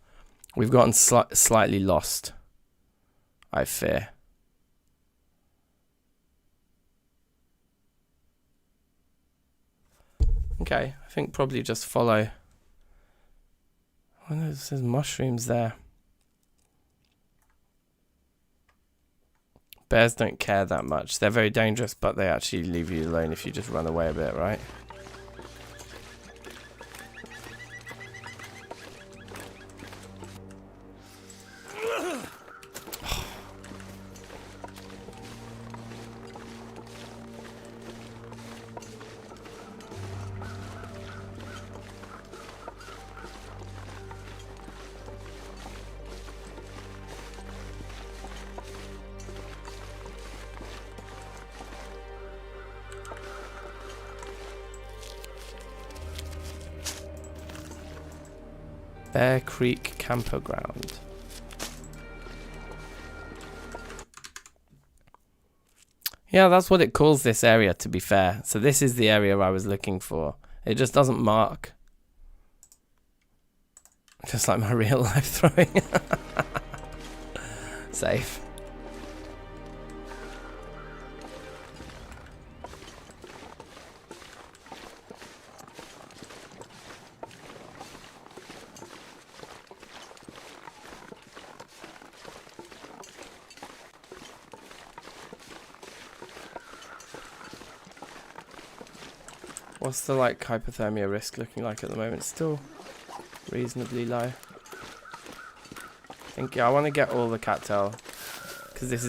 We've gotten slightly lost, I fear. Okay, I think probably just follow. Oh no, there's mushrooms there. Bears don't care that much. They're very dangerous, but they actually leave you alone if you just run away a bit, right? Bear Creek Campground. Yeah, that's what it calls this area, to be fair. So this is the area I was looking for. It just doesn't mark. Just like my real life throwing. Safe. What's the like hypothermia risk looking like at the moment? Still reasonably low. I think, yeah, I want to get all the cattail because this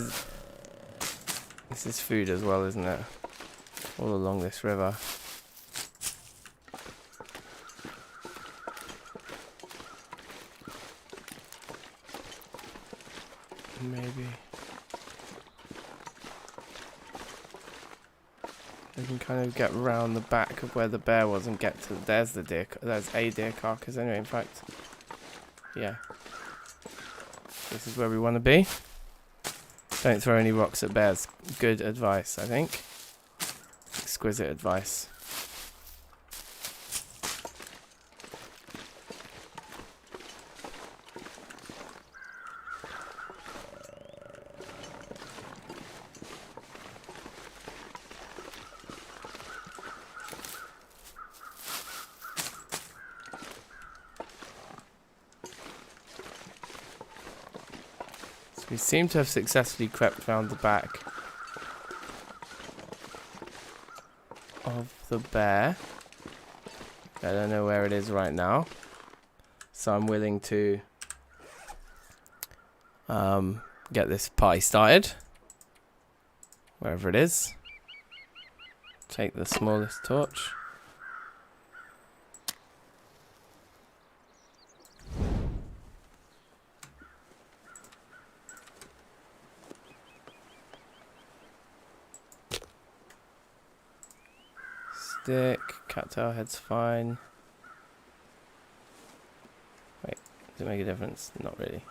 is food as well, isn't it? All along this river. Maybe we can kind of get round the back of where the bear was and get to. There's the deer. There's a deer carcass anyway. In fact, yeah. This is where we want to be. Don't throw any rocks at bears. Good advice, I think. Exquisite advice. We seem to have successfully crept round the back of the bear. I don't know where it is right now, so I'm willing to get this party started. Wherever it is. Take the smallest torch. Stick, cattail head's fine. Wait, does it make a difference? Not really.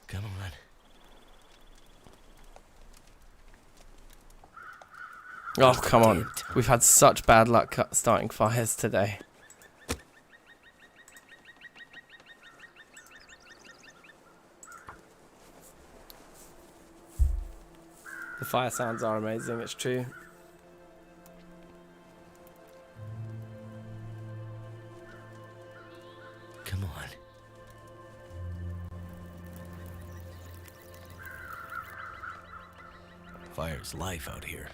Come on. Oh, come on. We've had such bad luck starting fires today. The fire sounds are amazing, it's true. Come on. Fire's life out here.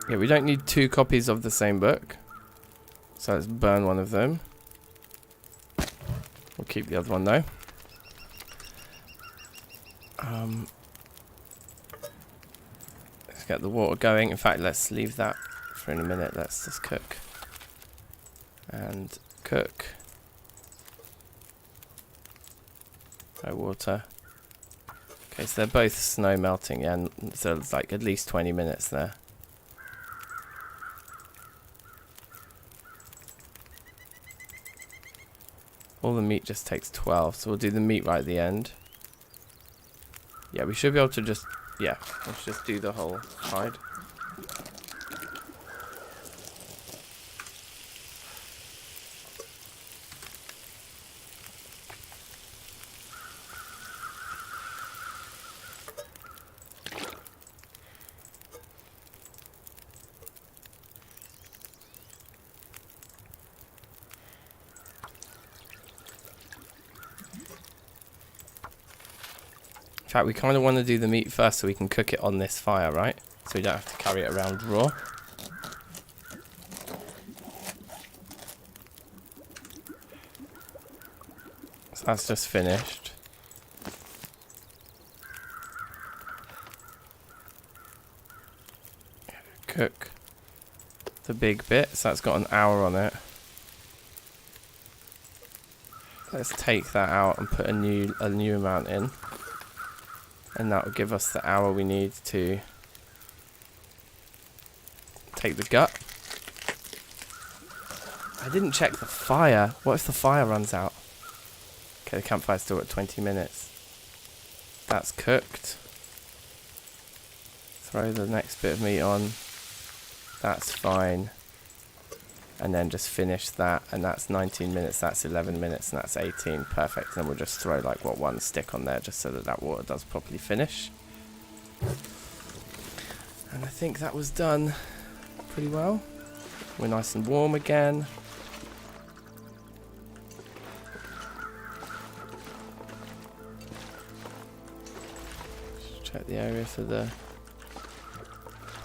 Yeah, we don't need 2 copies of the same book. So let's burn one of them. We'll keep the other one though. Let's get the water going. In fact, let's leave that for in a minute. Let's just cook. And cook. No water. Okay, so they're both snow melting, yeah, and so it's like at least 20 minutes there. All the meat just takes 12, so we'll do the meat right at the end. Yeah, we should be able to just, yeah, let's just do the whole hide. In fact, we kind of want to do the meat first so we can cook it on this fire, right? So we don't have to carry it around raw. So that's just finished. cook the big bit. So that's got an hour on it. Let's take that out and put a new amount in. And that will give us the hour we need to take the gut. I didn't check the fire. What if the fire runs out? Okay, the campfire's still at 20 minutes. That's cooked. Throw the next bit of meat on. That's fine. And then just finish that. And that's 19 minutes, that's 11 minutes, and that's 18. Perfect. And we'll just throw like, one stick on there just so that water does properly finish. And I think that was done pretty well. We're nice and warm again. Just check the area for the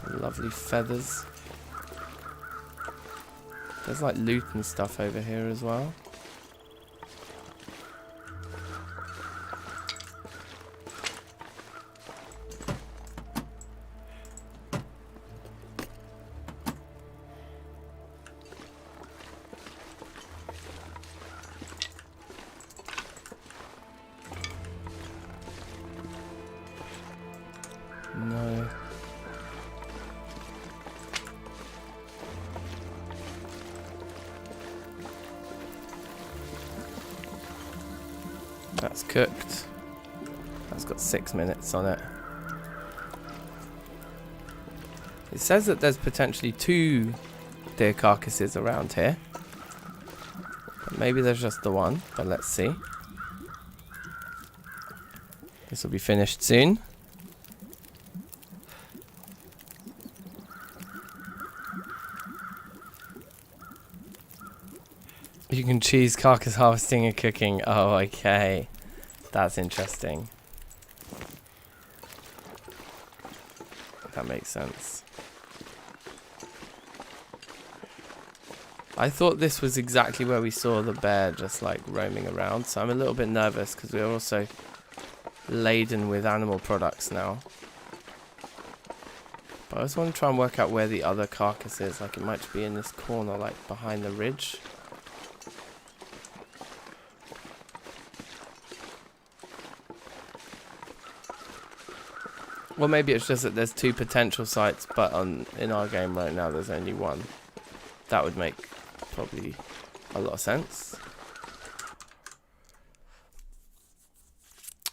lovely feathers. There's like loot and stuff over here as well. No. That's cooked. That's got 6 minutes on it. It says that there's potentially 2 deer carcasses around here. But maybe there's just the one, but let's see. This will be finished soon. You can choose carcass harvesting and cooking. Oh, okay. That's interesting. That makes sense. I thought this was exactly where we saw the bear just like roaming around. So I'm a little bit nervous because we're also laden with animal products now. But I just want to try and work out where the other carcass is. Like it might be in this corner, like behind the ridge. Well, maybe it's just that there's 2 potential sites, but in our game right now there's only 1. That would make probably a lot of sense.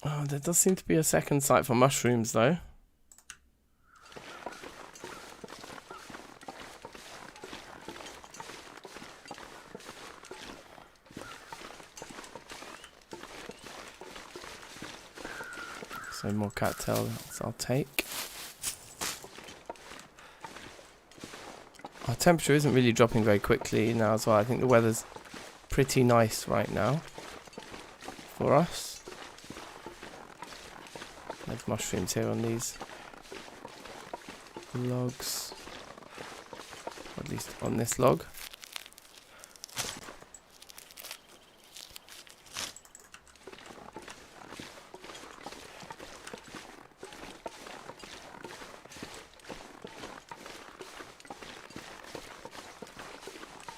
Oh, there does seem to be a second site for mushrooms, though. So more cattails I'll take. Our temperature isn't really dropping very quickly now as well. I think the weather's pretty nice right now for us. There's mushrooms here on these logs. Or at least on this log.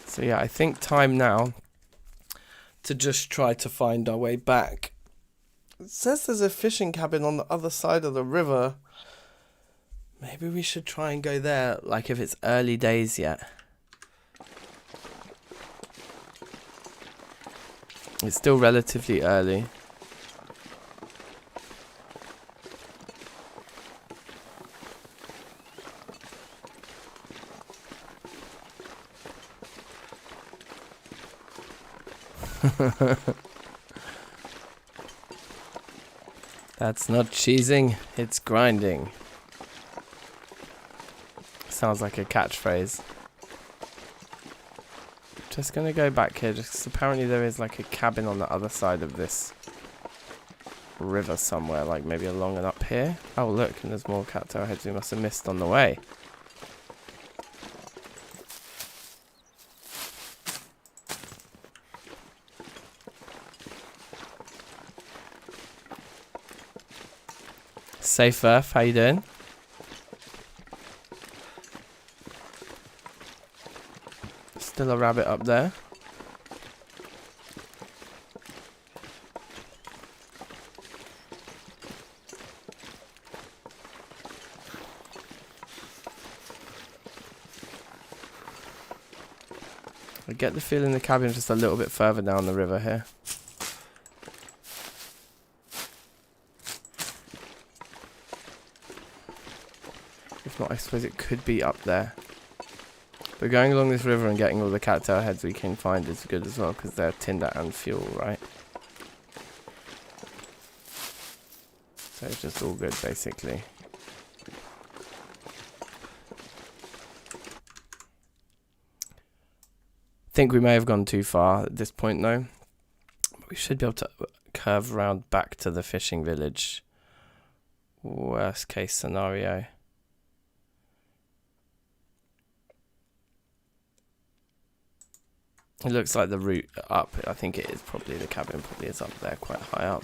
So yeah, I think time now to just try to find our way back. It says there's a fishing cabin on the other side of the river. Maybe we should try and go there, like if it's early days yet. It's still relatively early. That's not cheesing, it's grinding. Sounds like a catchphrase. Just gonna go back here, just 'cause apparently there is like a cabin on the other side of this river somewhere, like maybe along and up here. Oh look, and there's more cattail heads we must have missed on the way. Safe Earth, how you doing? Still a rabbit up there. I get the feeling the cabin's just a little bit further down the river here. If not, I suppose it could be up there. But going along this river and getting all the cattail heads we can find is good as well, because they're tinder and fuel, right? So it's just all good, basically. I think we may have gone too far at this point, though. We should be able to curve around back to the fishing village. Worst case scenario. It looks like the route up, I think it is probably, the cabin probably is up there, quite high up.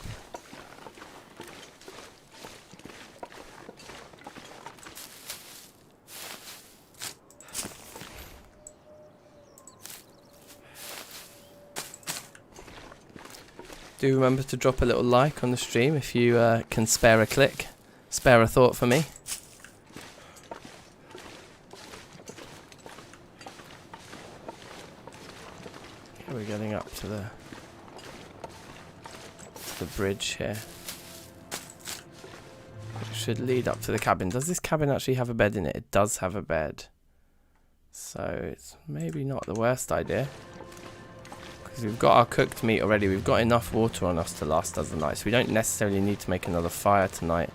Do remember to drop a little like on the stream if you can spare a click, spare a thought for me. We're getting up to the bridge here. It should lead up to the cabin. Does this cabin actually have a bed in it? It does have a bed. So it's maybe not the worst idea. Because we've got our cooked meat already. We've got enough water on us to last us the night. So we don't necessarily need to make another fire tonight.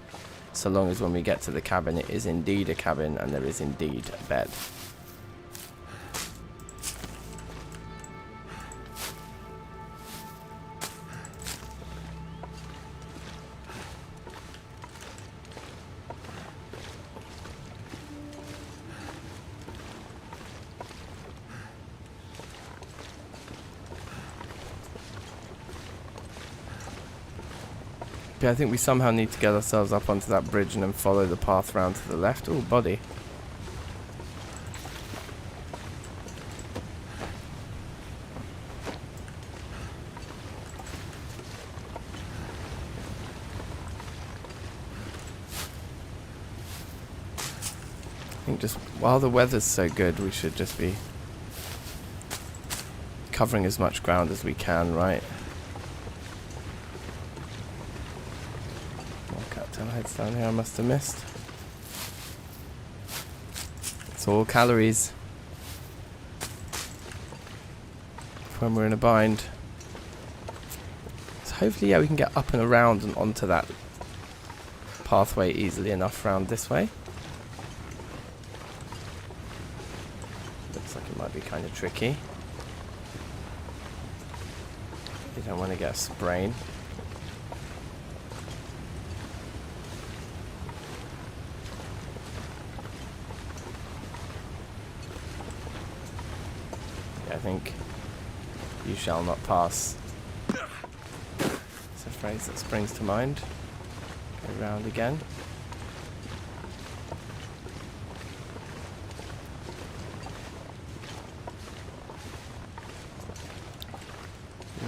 So long as when we get to the cabin, it is indeed a cabin and there is indeed a bed. I think we somehow need to get ourselves up onto that bridge and then follow the path round to the left. Oh, body. I think just while the weather's so good, we should just be covering as much ground as we can, right? Heads down here I must have missed. It's all calories when we're in a bind. So hopefully, yeah, we can get up and around and onto that pathway easily enough round this way. Looks like it might be kind of tricky. You don't want to get a sprain. I think you shall not pass. It's a phrase that springs to mind. Go round again.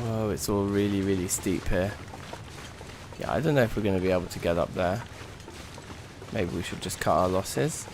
Whoa, it's all really, really steep here. Yeah, I don't know if we're going to be able to get up there. Maybe we should just cut our losses.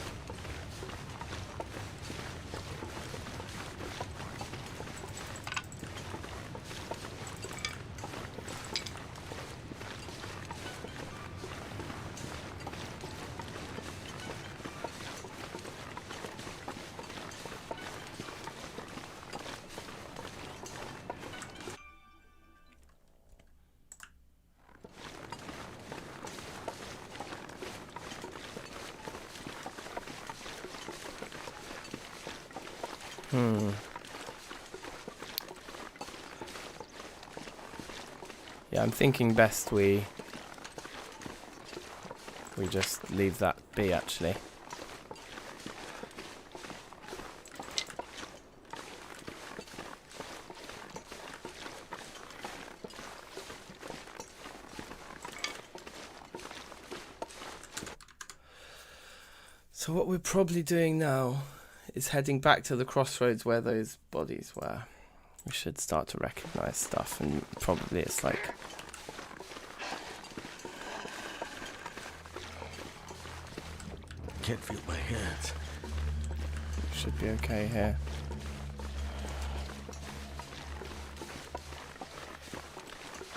Yeah, I'm thinking best we just leave that be, actually. So what we're probably doing now is heading back to the crossroads where those bodies were. We should start to recognise stuff, and probably it's like... Can't feel my hands. Should be okay here.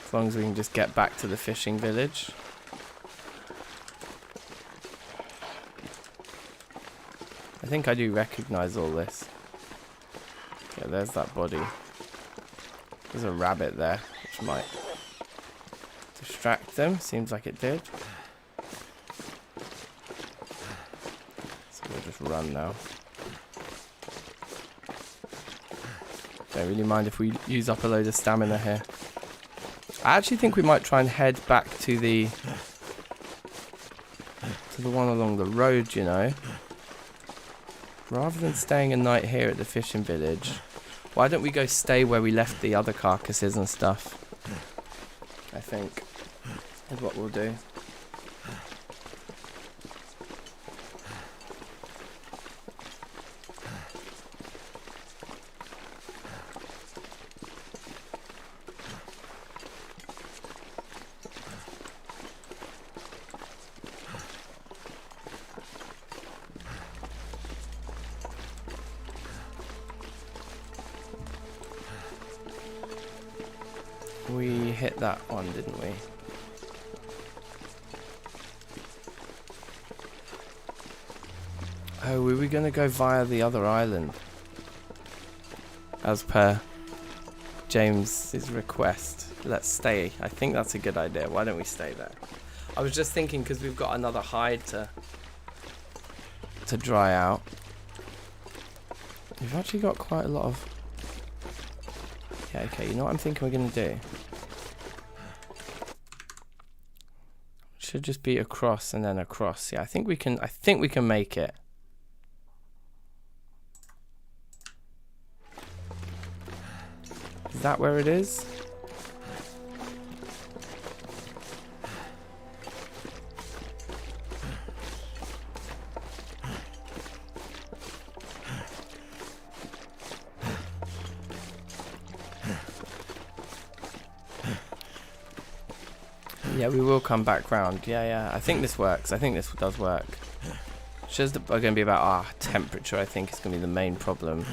As long as we can just get back to the fishing village. I think I do recognise all this. Yeah, there's that body. There's a rabbit there, which might distract them. Seems like it did. So we'll just run now. Don't really mind if we use up a load of stamina here. I actually think we might try and head back to the one along the road, you know. Rather than staying a night here at the fishing village, why don't we go stay where we left the other carcasses and stuff? I think is what we'll do. We hit that one, didn't we? Oh, were we going to go via the other island? As per James's request. Let's stay. I think that's a good idea. Why don't we stay there? I was just thinking because we've got another hide to dry out. We've actually got quite a lot of... Yeah, okay, you know what I'm thinking we're going to do? Should just be across and then across. Yeah, I think we can make it. Is that where it is? Yeah, we will come back round. Yeah. I think this works. I think this does work. It's just going to be about temperature, I think, is going to be the main problem.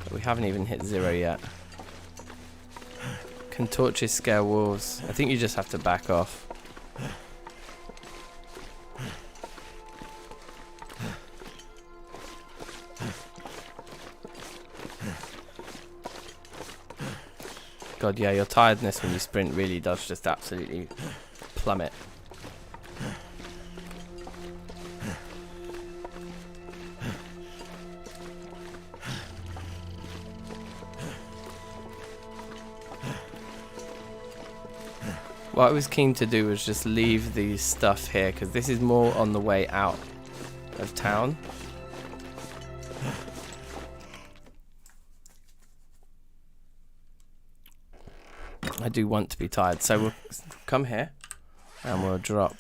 But we haven't even hit 0 yet. Can torches scare wolves? I think you just have to back off. God, yeah, your tiredness when you sprint really does just absolutely plummet. What I was keen to do was just leave the stuff here, because this is more on the way out of town. I do want to be tired, so we'll come here and we'll drop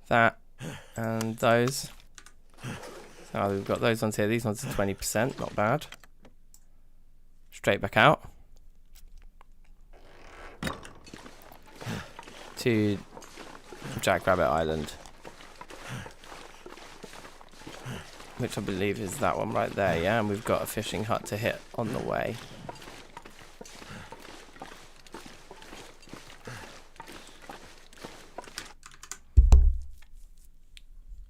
that and those. So we've got those ones here. These ones are 20%, not bad. Straight back out to Jackrabbit Island, which I believe is that one right there, yeah? And we've got a fishing hut to hit on the way.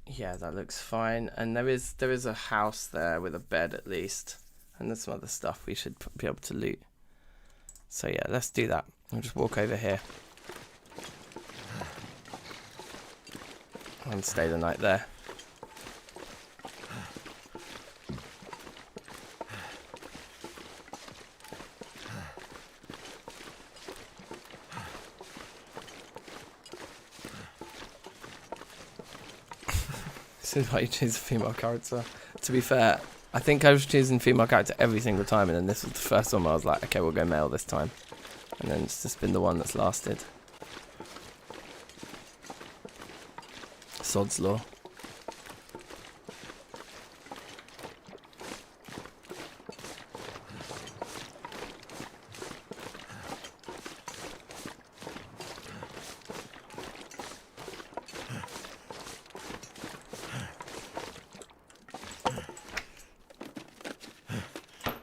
Yeah, that looks fine. And there is a house there with a bed at least. And there's some other stuff we should be able to loot. So yeah, let's do that. I'll just walk over here. And stay the night there. This is why you choose a female character. To be fair, I think I was choosing female character every single time, and then this was the first one where I was like, okay, we'll go male this time. And then it's just been the one that's lasted. sod's law.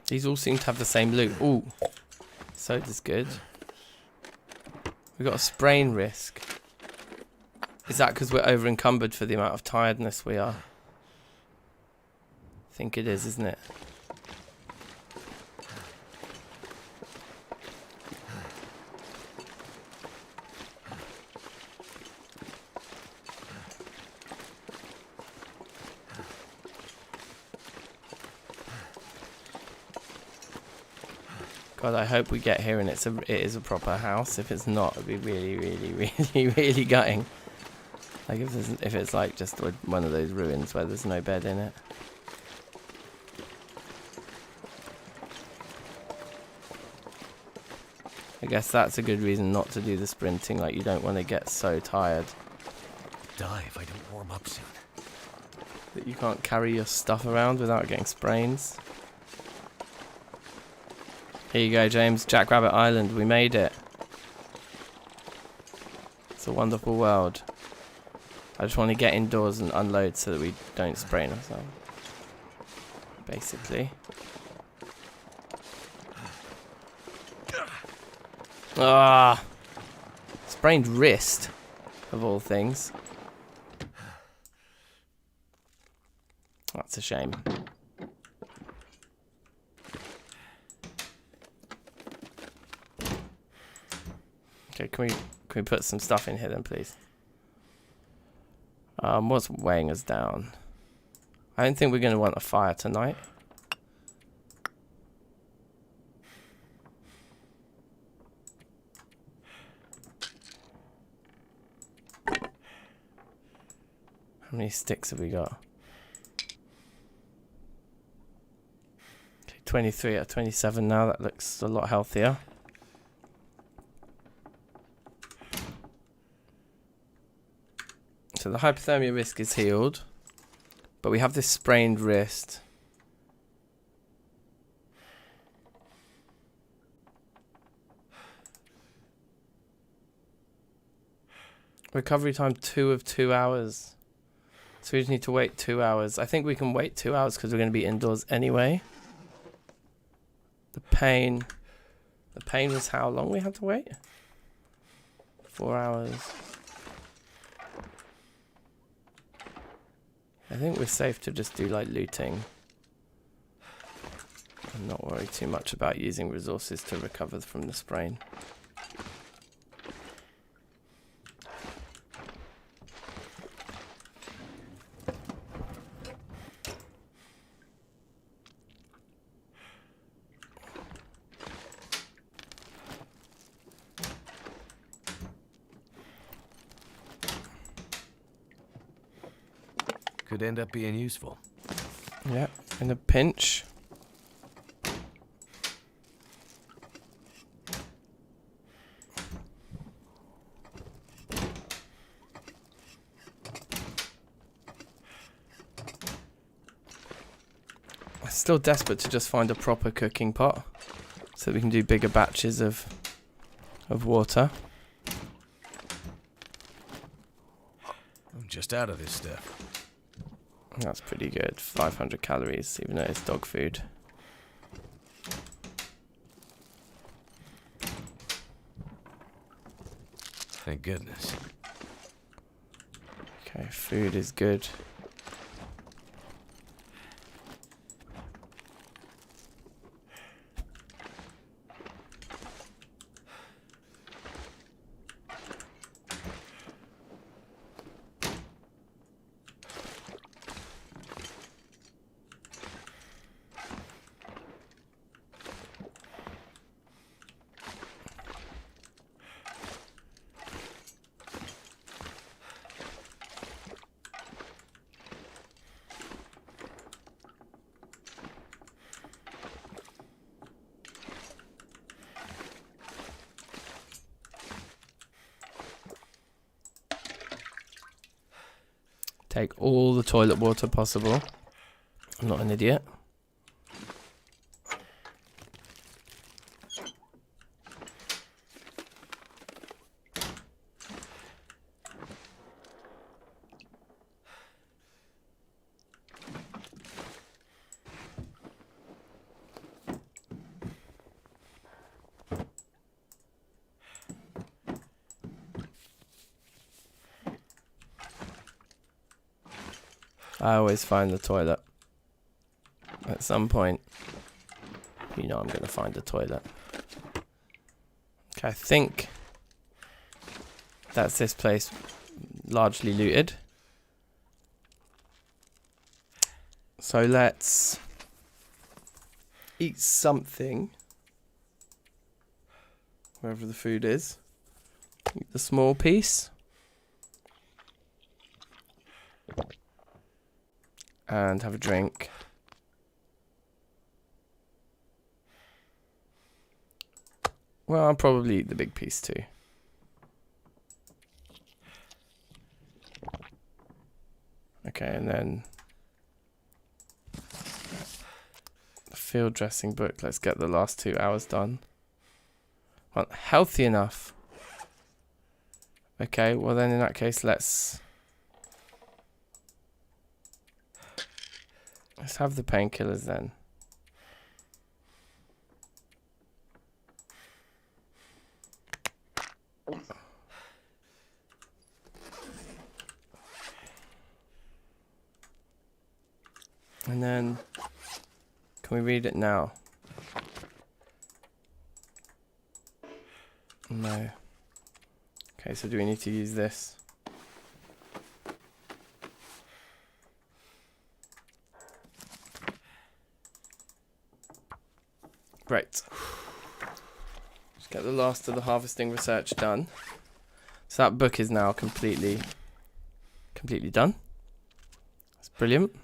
These all seem to have the same loot. Ooh, soda's good. We got a sprain risk. Is that because we're over encumbered for the amount of tiredness we are? I think it is, isn't it? God, I hope we get here and it is a proper house. If it's not, it'd be really, really, really, really gutting. Like if it's like just one of those ruins where there's no bed in it. I guess that's a good reason not to do the sprinting. Like you don't want to get so tired Die if I don't warm up soon. that you can't carry your stuff around without getting sprains. Here you go, James. Jackrabbit Island. We made it. It's a wonderful world. I just want to get indoors and unload so that we don't sprain ourselves. Basically. Ah! Sprained wrist, of all things. That's a shame. Okay, can we put some stuff in here then, please? What's weighing us down? I don't think we're going to want a fire tonight. How many sticks have we got? Okay, 23 out of 27 now. That looks a lot healthier. So the hypothermia risk is healed, but we have this sprained wrist. Recovery time 2 of 2 hours. So we just need to wait 2 hours. I think we can wait 2 hours because we're going to be indoors anyway. The pain was how long we had to wait? 4 hours. I think we're safe to just do like looting and not worry too much about using resources to recover from the sprain. Could end up being useful. Yeah, in a pinch. I'm still desperate to just find a proper cooking pot so that we can do bigger batches of water. I'm just out of this stuff. That's pretty good. 500 calories, even though it's dog food. Thank goodness. Okay, food is good. Take all the toilet water possible. I'm not an idiot. I always find the toilet. At some point, you know I'm going to find the toilet. Okay, I think that's this place largely looted. So let's eat something. Wherever the food is. Eat the small piece. And have a drink. Well, I'll probably eat the big piece too. Okay, and then the field dressing book. Let's get the last 2 hours done. Well, healthy enough. Okay, well then in that case, let's have the painkillers then. And then, can we read it now? No. Okay, so do we need to use this? Great. Just get the last of the harvesting research done. So that book is now completely done. That's brilliant.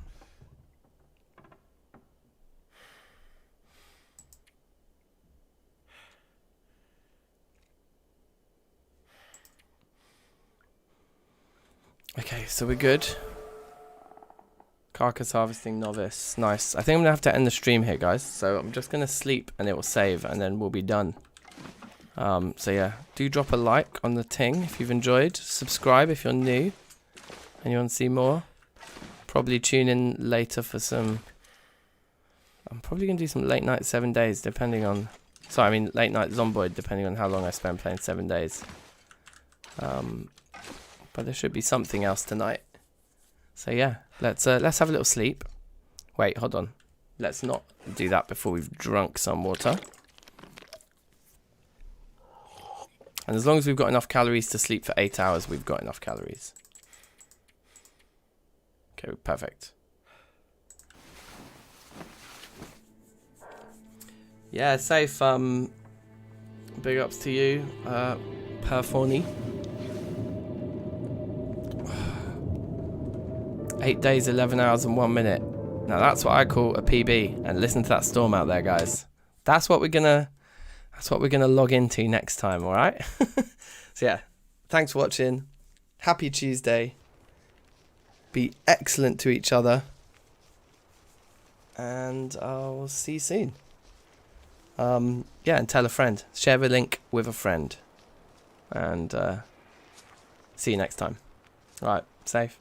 Okay, so we're good. Carcass harvesting novice. Nice. I think I'm going to have to end the stream here, guys. So I'm just going to sleep and it will save and then we'll be done. So yeah, do drop a like on the ting if you've enjoyed. Subscribe if you're new and you want to see more. Probably tune in later for some... I'm probably going to do some late night 7 days depending on... Sorry, I mean late night Zomboid depending on how long I spend playing 7 days. But there should be something else tonight. So yeah, let's have a little sleep. Wait, hold on. Let's not do that before we've drunk some water. And as long as we've got enough calories to sleep for 8 hours, we've got enough calories. Okay, perfect. Yeah, safe. Big ups to you, Perforny. 8 days, 11 hours and 1 minute. Now that's what I call a PB. And listen to that storm out there, guys. That's what we're gonna log into next time, alright? So yeah, thanks for watching. Happy Tuesday. Be excellent to each other. And I'll see you soon. Yeah, and tell a friend. Share the link with a friend. And see you next time. Alright, safe.